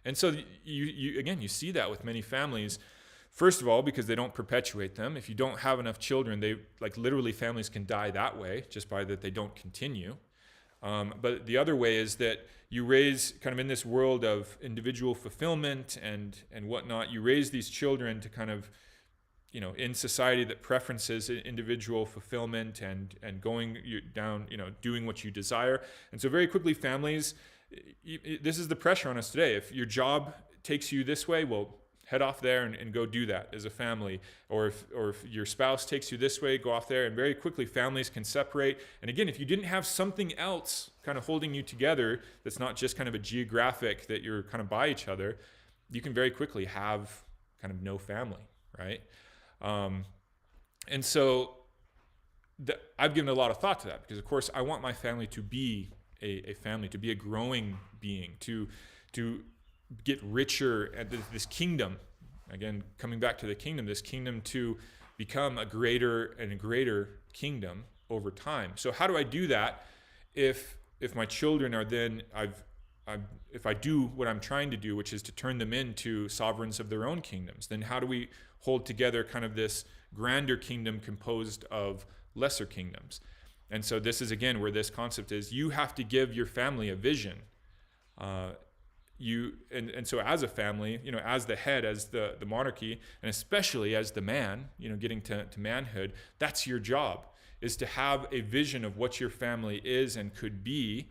And so you see that with many families. First of all, because they don't perpetuate them. If you don't have enough children, they literally families can die that way, just by that they don't continue. But the other way is that you raise, kind of in this world of individual fulfillment and whatnot, you raise these children to kind of, in society that preferences individual fulfillment and going down, doing what you desire. And so very quickly families, this is the pressure on us today. If your job takes you this way, well, head off there and go do that as a family. Or if your spouse takes you this way, go off there. And very quickly families can separate. And again, if you didn't have something else kind of holding you together, that's not just kind of a geographic that you're kind of by each other, you can very quickly have kind of no family, right? And so I've given a lot of thought to that, because of course I want my family to be a family, to be a growing being, to get richer at this kingdom. Again, coming back to the kingdom, this kingdom to become a greater and a greater kingdom over time. So how do I do that if my children are then, if I do what I'm trying to do, which is to turn them into sovereigns of their own kingdoms, then how do we hold together kind of this grander kingdom composed of lesser kingdoms? And so this is, again, where this concept is, you have to give your family a vision. And so as a family, as the head, as the monarchy, and especially as the man, getting to manhood, that's your job, is to have a vision of what your family is and could be,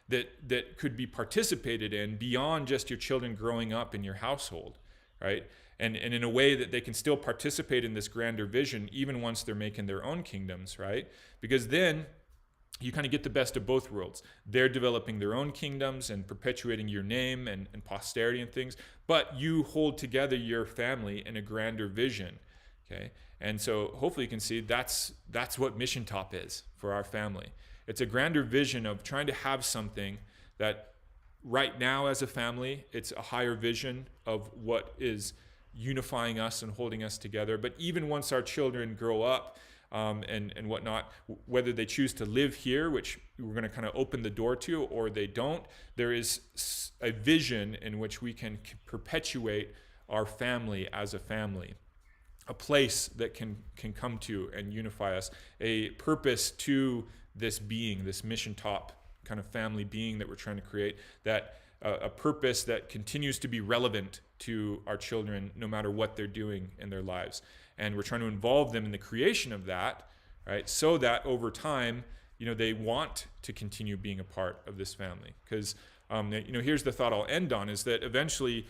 that could be participated in beyond just your children growing up in your household, right? And in a way that they can still participate in this grander vision even once they're making their own kingdoms, right? Because then you kind of get the best of both worlds. They're developing their own kingdoms and perpetuating your name and posterity and things, but you hold together your family in a grander vision, okay? And so hopefully you can see that's what Mission Top is for our family. It's a grander vision of trying to have something that right now as a family, it's a higher vision of what is unifying us and holding us together. But even once our children grow up and whatnot, whether they choose to live here, which we're going to kind of open the door to, or they don't, there is a vision in which we can perpetuate our family as a family, a place that can come to and unify us, a purpose to this being, this Mission Top kind of family being that we're trying to create, that a purpose that continues to be relevant to our children no matter what they're doing in their lives. And we're trying to involve them in the creation of that, right? So that over time, they want to continue being a part of this family. Because, here's the thought I'll end on, is that eventually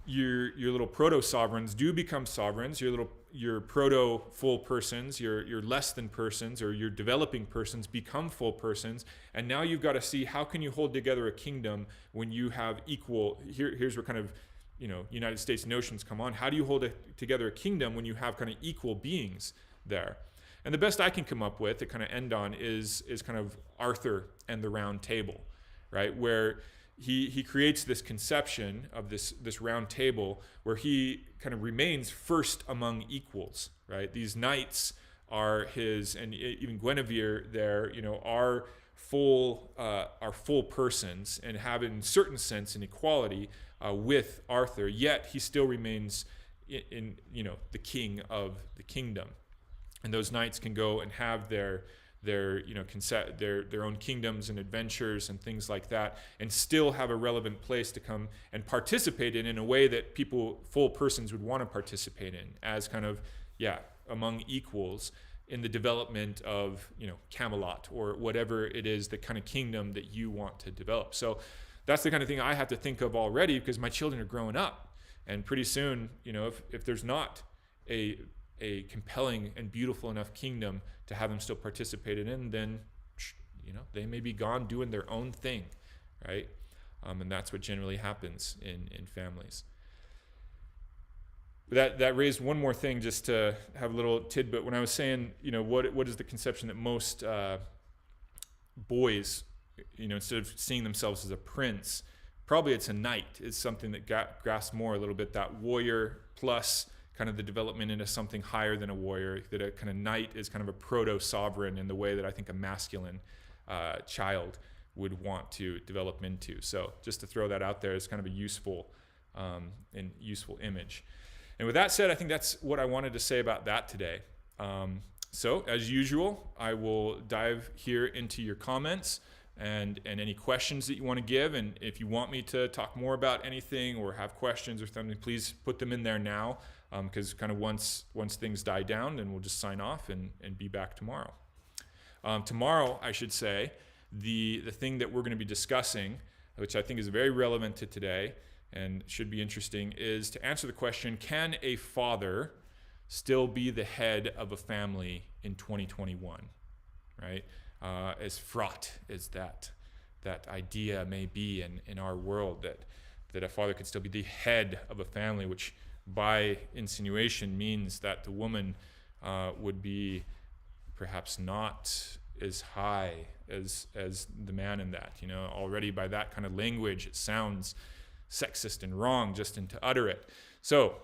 your little proto-sovereigns do become sovereigns. Your proto-full persons, your less than persons, or your developing persons become full persons. And now you've got to see, how can you hold together a kingdom when you have equal, here's where kind of, United States notions come on. How do you hold together a kingdom when you have kind of equal beings there? And the best I can come up with to kind of end on is kind of Arthur and the Round Table, right? Where he creates this conception of this round table where he kind of remains first among equals, right? These knights are his, and even Guinevere there, are full persons and have in certain sense an equality with Arthur, yet he still remains in the king of the kingdom. And those knights can go and have their own kingdoms and adventures and things like that, and still have a relevant place to come and participate in a way that full persons would want to participate in, as kind of, among equals in the development of, Camelot or whatever it is, the kind of kingdom that you want to develop. So that's the kind of thing I have to think of already, because my children are growing up, and pretty soon, if there's not a compelling and beautiful enough kingdom to have them still participated in, then they may be gone doing their own thing, right? And that's what generally happens in families. That raised one more thing, just to have a little tidbit. When I was saying, what is the conception that most boys, instead of seeing themselves as a prince, probably it's a knight is something that grasps more a little bit, that warrior plus kind of the development into something higher than a warrior, that a kind of knight is kind of a proto-sovereign in the way that I think a masculine child would want to develop into. So just to throw that out there as kind of a useful image. And with that said, I think that's what I wanted to say about that today. So as usual, I will dive here into your comments and any questions that you want to give. And if you want me to talk more about anything or have questions or something, please put them in there now, because kind of once things die down, then we'll just sign off and be back tomorrow. Tomorrow, I should say, the thing that we're going to be discussing, which I think is very relevant to today and should be interesting, is to answer the question, can a father still be the head of a family in 2021, right? As fraught as that idea may be in our world, that a father could still be the head of a family, which by insinuation means that the woman would be perhaps not as high as the man in that. Already by that kind of language, it sounds sexist and wrong just to utter it. So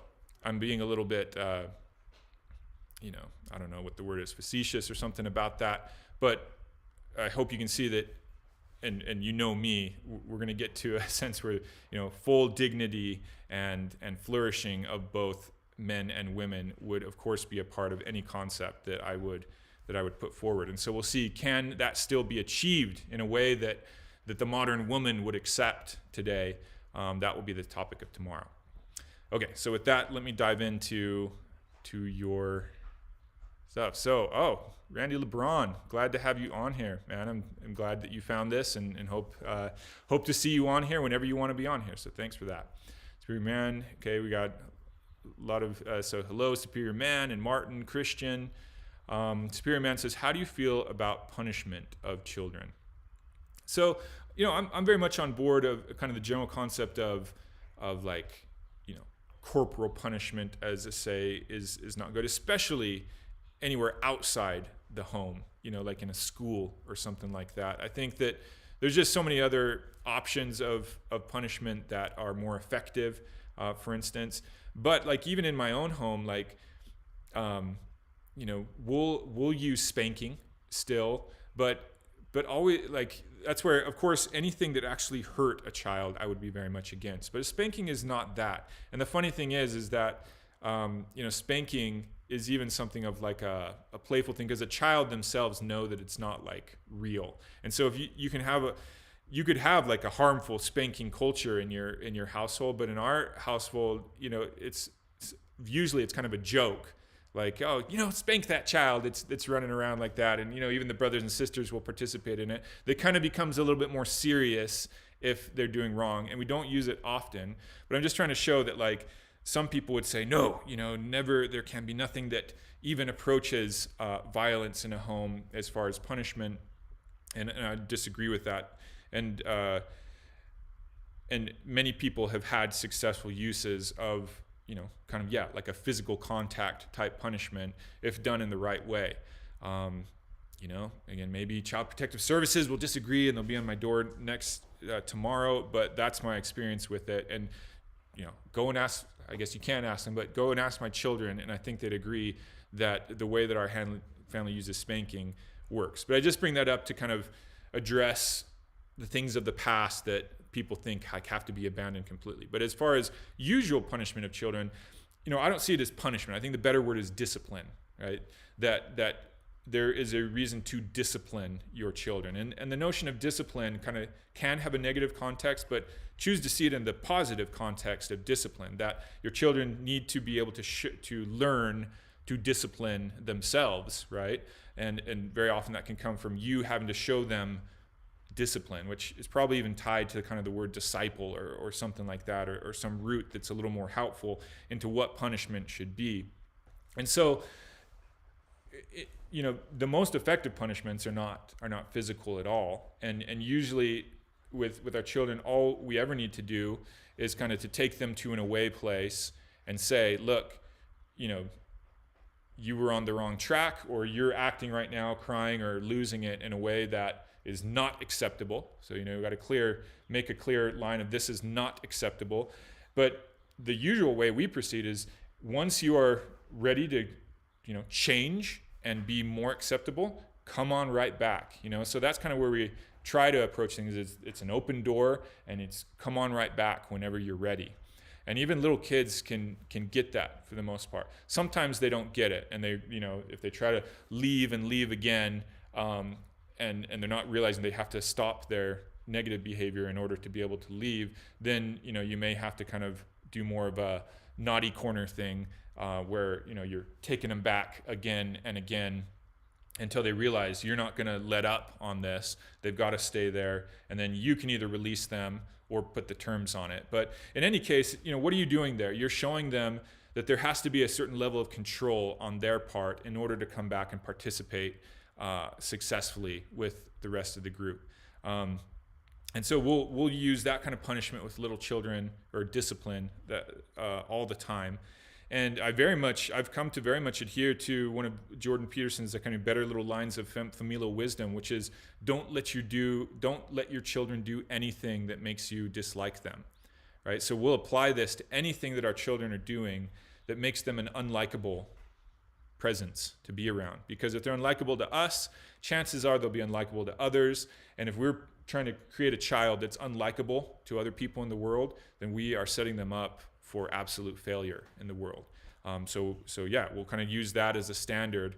I'm being a little bit, I don't know what the word is, facetious or something about that, but I hope you can see that, and me, we're going to get to a sense where, full dignity and flourishing of both men and women would, of course, be a part of any concept that I would put forward. And so we'll see, can that still be achieved in a way that the modern woman would accept today? That will be the topic of tomorrow. Okay, so with that, let me dive into your stuff. So, Randy LeBron, glad to have you on here, man. I'm glad that you found this, and hope to see you on here whenever you want to be on here. So thanks for that. Superior Man, okay, we got a lot of, so hello, Superior Man and Martin, Christian. Superior Man says, how do you feel about punishment of children? So, I'm very much on board of kind of the general concept of like, corporal punishment, as I say, is not good, especially anywhere outside the home, like in a school or something like that. I think that there's just so many other options of punishment that are more effective, for instance. But like even in my own home, like, we'll use spanking still, but always, like, that's where, of course, anything that actually hurt a child, I would be very much against. But spanking is not that. And the funny thing is that, spanking is even something of like a playful thing, because a child themselves know that it's not like real. And so if you could have like a harmful spanking culture in your household, but in our household, it's usually kind of a joke. Like, spank that child that's running around like that. And, even the brothers and sisters will participate in it. That kind of becomes a little bit more serious if they're doing wrong. And we don't use it often. But I'm just trying to show that, like, some people would say, no, never, there can be nothing that even approaches violence in a home as far as punishment. And I disagree with that. And many people have had successful uses of, like a physical contact type punishment if done in the right way. Again, maybe Child Protective Services will disagree and they'll be on my door next tomorrow, but that's my experience with it. And, go and ask, I guess you can't ask them, but go and ask my children, and I think they'd agree that the way that our family uses spanking works. But I just bring that up to kind of address the things of the past that people think like have to be abandoned completely. But as far as usual punishment of children, I don't see it as punishment. I think the better word is discipline, right? That there is a reason to discipline your children. And the notion of discipline kind of can have a negative context, but choose to see it in the positive context of discipline, that your children need to be able to learn to discipline themselves, right? And very often that can come from you having to show them discipline, which is probably even tied to kind of the word disciple or something like that, or some root that's a little more helpful into what punishment should be. And so, the most effective punishments are not physical at all. And usually with our children, all we ever need to do is kind of to take them to an away place and say, look, you were on the wrong track, or you're acting right now, crying or losing it in a way that is not acceptable. So, we've got to make a clear line of this is not acceptable. But the usual way we proceed is once you are ready to, change and be more acceptable, come on right back. So that's kind of where we try to approach things. It's an open door, and it's come on right back whenever you're ready. And even little kids can get that for the most part. Sometimes they don't get it, and they, if they try to leave and leave again, and they're not realizing they have to stop their negative behavior in order to be able to leave, then you may have to kind of do more of a naughty corner thing, where you're taking them back again and again until they realize you're not going to let up on this. They've got to stay there, and then you can either release them or put the terms on it. But in any case, what are you doing there? You're showing them that there has to be a certain level of control on their part in order to come back and participate successfully with the rest of the group. And so we'll use that kind of punishment with little children, or discipline, that all the time. And I've come to very much adhere to one of Jordan Peterson's kind of better little lines of familial wisdom, which is don't let your children do anything that makes you dislike them, right? So we'll apply this to anything that our children are doing that makes them an unlikable presence to be around. Because if they're unlikable to us, chances are they'll be unlikable to others. And if we're trying to create a child that's unlikable to other people in the world, then we are setting them up for absolute failure in the world. So yeah, we'll kind of use that as a standard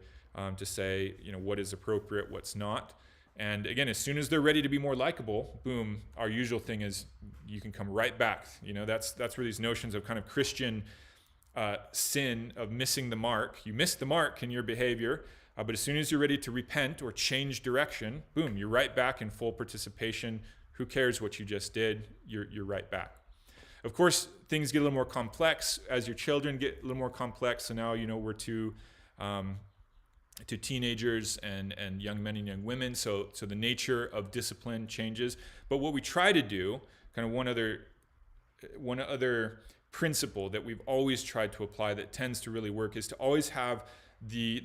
to say, what is appropriate, what's not. And again, as soon as they're ready to be more likable, boom, our usual thing is you can come right back. That's where these notions of kind of Christian sin of missing the mark. You missed the mark in your behavior, but as soon as you're ready to repent or change direction, boom, you're right back in full participation. Who cares what you just did? You're right back. Of course, things get a little more complex as your children get a little more complex. So now, we're to teenagers and young men and young women. So the nature of discipline changes. But what we try to do, kind of one other principle that we've always tried to apply that tends to really work, is to always have the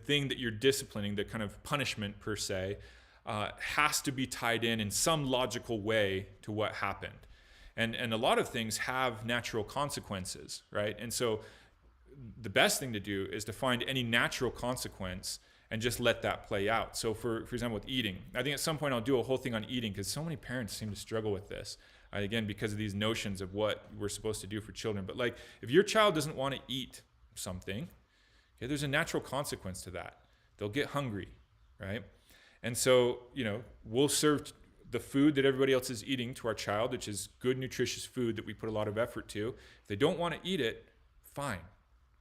thing that you're disciplining, the kind of punishment per se, has to be tied in some logical way to what happened. And a lot of things have natural consequences, right? And so the best thing to do is to find any natural consequence and just let that play out. So for example, with eating, I think at some point I'll do a whole thing on eating, because so many parents seem to struggle with this, again, because of these notions of what we're supposed to do for children. But like, if your child doesn't want to eat something, okay, there's a natural consequence to that. They'll get hungry, right? And so, we'll serve the food that everybody else is eating to our child, which is good, nutritious food that we put a lot of effort to. If they don't want to eat it, fine,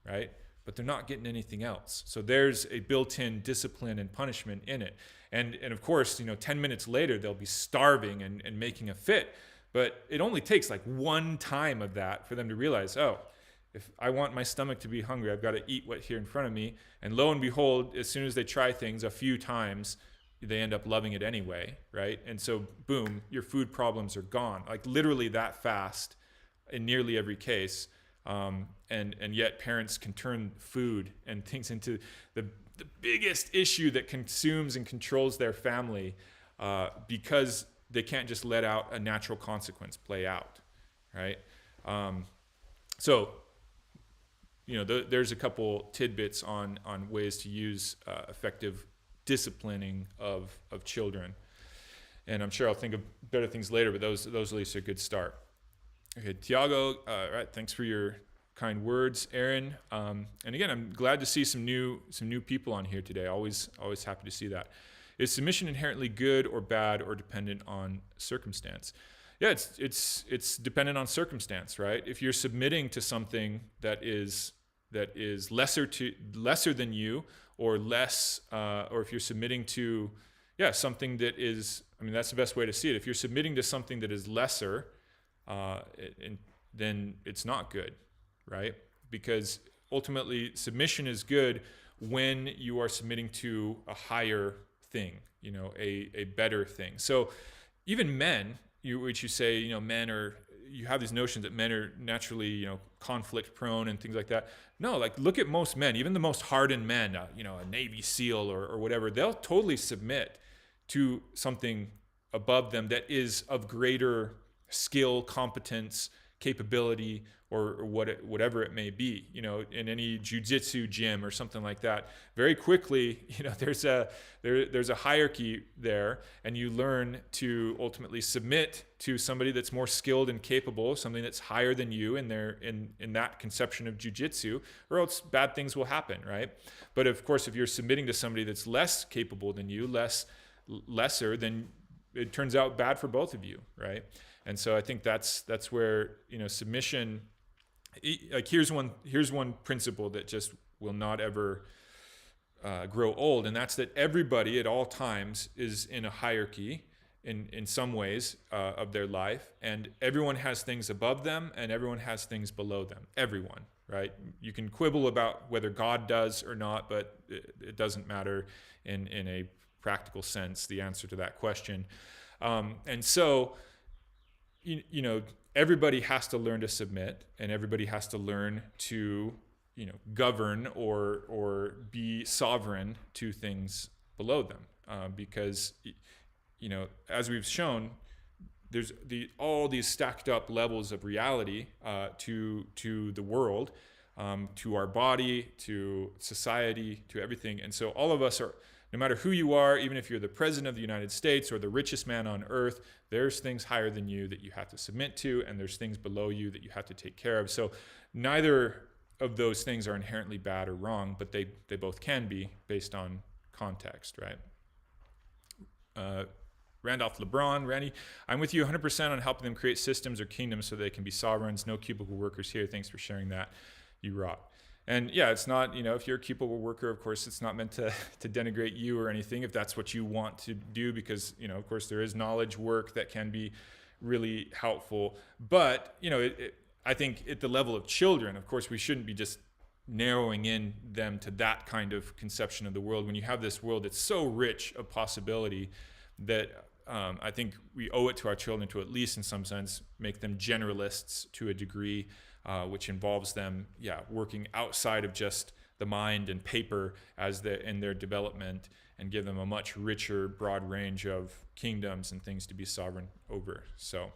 right? But they're not getting anything else. So there's a built-in discipline and punishment in it. And of course, 10 minutes later, they'll be starving and making a fit. But it only takes like one time of that for them to realize, oh, if I want my stomach to be hungry, I've got to eat what's here in front of me. And lo and behold, as soon as they try things a few times, they end up loving it anyway, right? And so, boom, your food problems are gone, like literally that fast in nearly every case. And yet parents can turn food and things into the biggest issue that consumes and controls their family, because they can't just let out a natural consequence play out, right? There's a couple tidbits on ways to use effective disciplining of children, and I'm sure I'll think of better things later, but those at least are a good start. Okay, Tiago, right, thanks for your kind words, Aaron. And again, I'm glad to see some new people on here today. Always happy to see that. Is submission inherently good or bad, or dependent on circumstance? Yeah, it's dependent on circumstance, right? If you're submitting to something that is lesser than you, or less, or if you're submitting to, something that is, that's the best way to see it. If you're submitting to something that is lesser, then it's not good, right? Because ultimately, submission is good when you are submitting to a higher thing, a better thing. So even men, which you say, men are, you have these notions that men are naturally, conflict prone and things like that. No, like look at most men, even the most hardened men, a Navy SEAL or whatever, they'll totally submit to something above them that is of greater skill, competence, capability or whatever it may be, in any jiu-jitsu gym or something like that. Very quickly, there's a hierarchy there, and you learn to ultimately submit to somebody that's more skilled and capable, something that's higher than you in that conception of jiu-jitsu, or else bad things will happen, right? But of course, if you're submitting to somebody that's less capable than you, lesser, then it turns out bad for both of you, right? And so I think that's where submission. Like here's one principle that just will not ever grow old, and that's that everybody at all times is in a hierarchy in some ways of their life, and everyone has things above them and everyone has things below them. Everyone, right? You can quibble about whether God does or not, but it doesn't matter in a practical sense, the answer to that question. And so everybody has to learn to submit, and everybody has to learn to, govern or be sovereign to things below them, because, as we've shown, there's all these stacked up levels of reality to the world, to our body, to society, to everything, and so all of us are. No matter who you are, even if you're the president of the United States or the richest man on earth, there's things higher than you that you have to submit to, and there's things below you that you have to take care of. So neither of those things are inherently bad or wrong, but they both can be based on context, right? Randolph LeBron, Randy, I'm with you 100% on helping them create systems or kingdoms so they can be sovereigns. No cubicle workers here. Thanks for sharing that. You rock. And yeah, it's not, if you're a cubicle worker, of course, it's not meant to denigrate you or anything if that's what you want to do, because, of course, there is knowledge work that can be really helpful. But, I think at the level of children, of course, we shouldn't be just narrowing in them to that kind of conception of the world. When you have this world that's so rich of possibility that I think we owe it to our children to, at least in some sense, make them generalists to a degree, which involves them, working outside of just the mind and paper in their development, and give them a much richer, broad range of kingdoms and things to be sovereign over. So,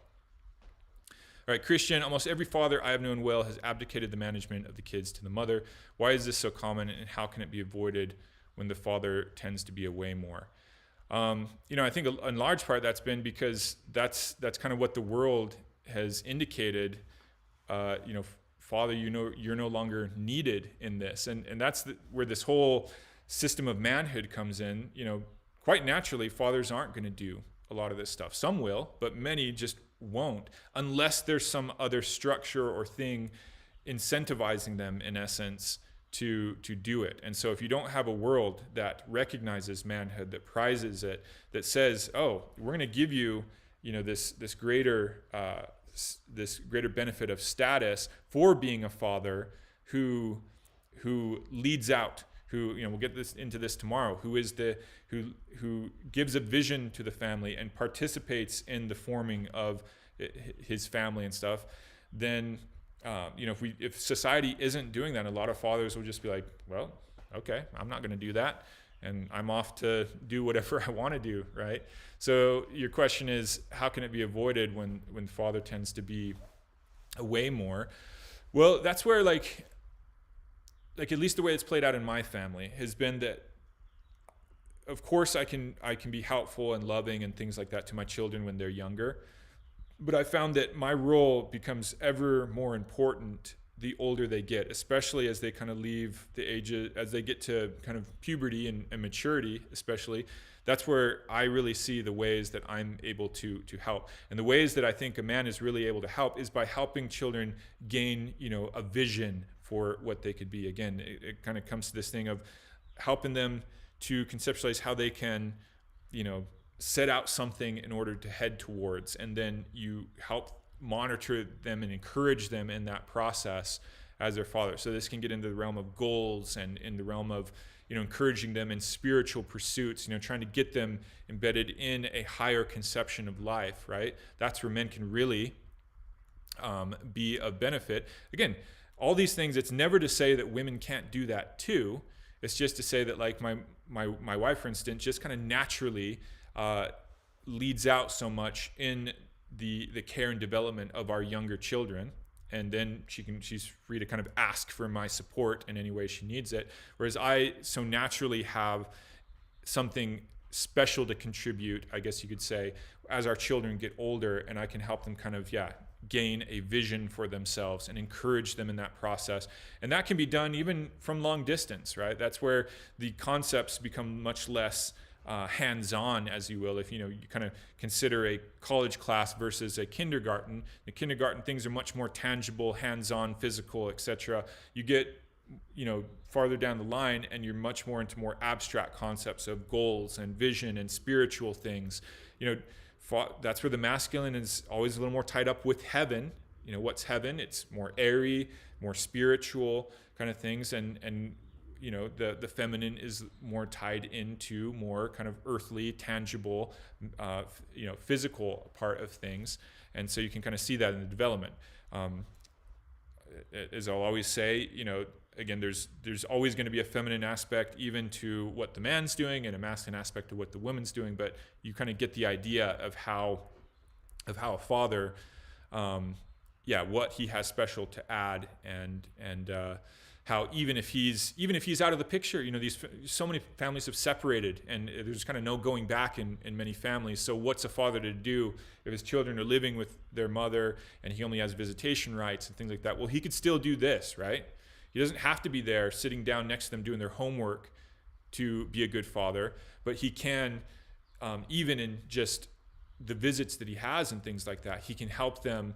all right, Christian, almost every father I have known well has abdicated the management of the kids to the mother. Why is this so common, and how can it be avoided when the father tends to be away more? I think in large part that's been because that's kind of what the world has indicated. Father, you're no longer needed in this. And that's where this whole system of manhood comes in. Quite naturally, fathers aren't going to do a lot of this stuff. Some will, but many just won't, unless there's some other structure or thing incentivizing them, in essence, to do it. And so if you don't have a world that recognizes manhood, that prizes it, that says, oh, we're going to give you, this greater benefit of status for being a father who leads out, who, we'll get into this tomorrow, who gives a vision to the family and participates in the forming of his family and stuff, then if society isn't doing that, a lot of fathers will just be like, well, okay, I'm not going to do that, and I'm off to do whatever I want to do, right? So your question is, how can it be avoided when father tends to be away more? Well, that's where like at least the way it's played out in my family has been that, of course, I can be helpful and loving and things like that to my children when they're younger. But I found that my role becomes ever more important the older they get, especially as they kind of leave the age, as they get to kind of puberty and maturity, especially. That's where I really see the ways that I'm able to help. And the ways that I think a man is really able to help is by helping children gain, a vision for what they could be. Again, it kind of comes to this thing of helping them to conceptualize how they can, set out something in order to head towards, and then you help monitor them and encourage them in that process as their father. So this can get into the realm of goals and in the realm of, encouraging them in spiritual pursuits, trying to get them embedded in a higher conception of life, right? That's where men can really be of benefit. Again, all these things, it's never to say that women can't do that too. It's just to say that, like my wife, for instance, just kind of naturally leads out so much in the care and development of our younger children, and then she's free to kind of ask for my support in any way she needs it. Whereas I so naturally have something special to contribute, I guess you could say, as our children get older, and I can help them kind of gain a vision for themselves and encourage them in that process. And that can be done even from long distance, right? That's where the concepts become much less hands-on, as you will. If you kind of consider a college class versus a kindergarten, the kindergarten things are much more tangible, hands-on, physical, etc. You get farther down the line and you're much more into more abstract concepts of goals and vision and spiritual things. That's where the masculine is always a little more tied up with heaven. What's heaven? It's more airy, more spiritual kind of things, and the feminine is more tied into more kind of earthly, tangible, physical part of things. And so you can kind of see that in the development. As I'll always say, again, there's always going to be a feminine aspect even to what the man's doing, and a masculine aspect to what the woman's doing. But you kind of get the idea of how a father, what he has special to add, and how even if he's out of the picture, so many families have separated, and there's kind of no going back in many families. So what's a father to do if his children are living with their mother and he only has visitation rights and things like that? Well, he could still do this, right? He doesn't have to be there sitting down next to them doing their homework to be a good father, but he can, even in just the visits that he has and things like that, he can help them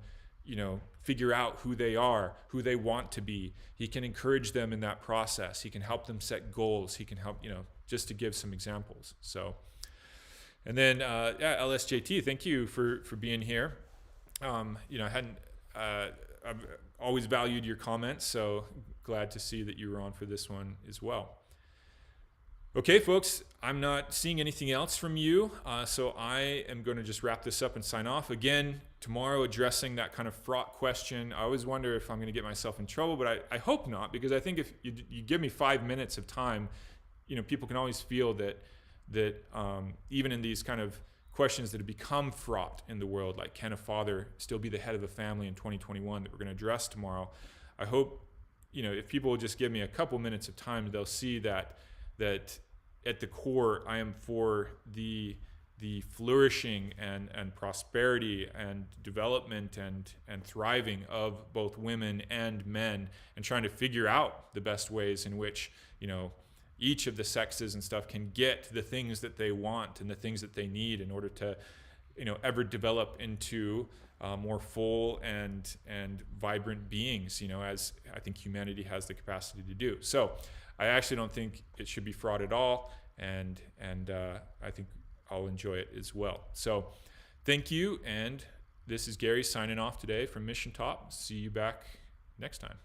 figure out who they are, who they want to be. He can encourage them in that process. He can help them set goals. He can help, just to give some examples. So, and then, LSJT, thank you for being here. I've always valued your comments, so glad to see that you were on for this one as well. Okay, folks, I'm not seeing anything else from you, so I am going to just wrap this up and sign off. Again, tomorrow addressing that kind of fraught question. I always wonder if I'm going to get myself in trouble, but I hope not, because I think if you give me 5 minutes of time, people can always feel that even in these kind of questions that have become fraught in the world, like can a father still be the head of the family in 2021 that we're going to address tomorrow, I hope, if people will just give me a couple minutes of time, they'll see that at the core, I am for the flourishing and prosperity and development and thriving of both women and men, and trying to figure out the best ways in which, each of the sexes and stuff can get the things that they want and the things that they need in order to, ever develop into more full and vibrant beings, as I think humanity has the capacity to do. So I actually don't think it should be fraught at all, and I think I'll enjoy it as well. So thank you, and this is Gary signing off today from Mission Top. See you back next time.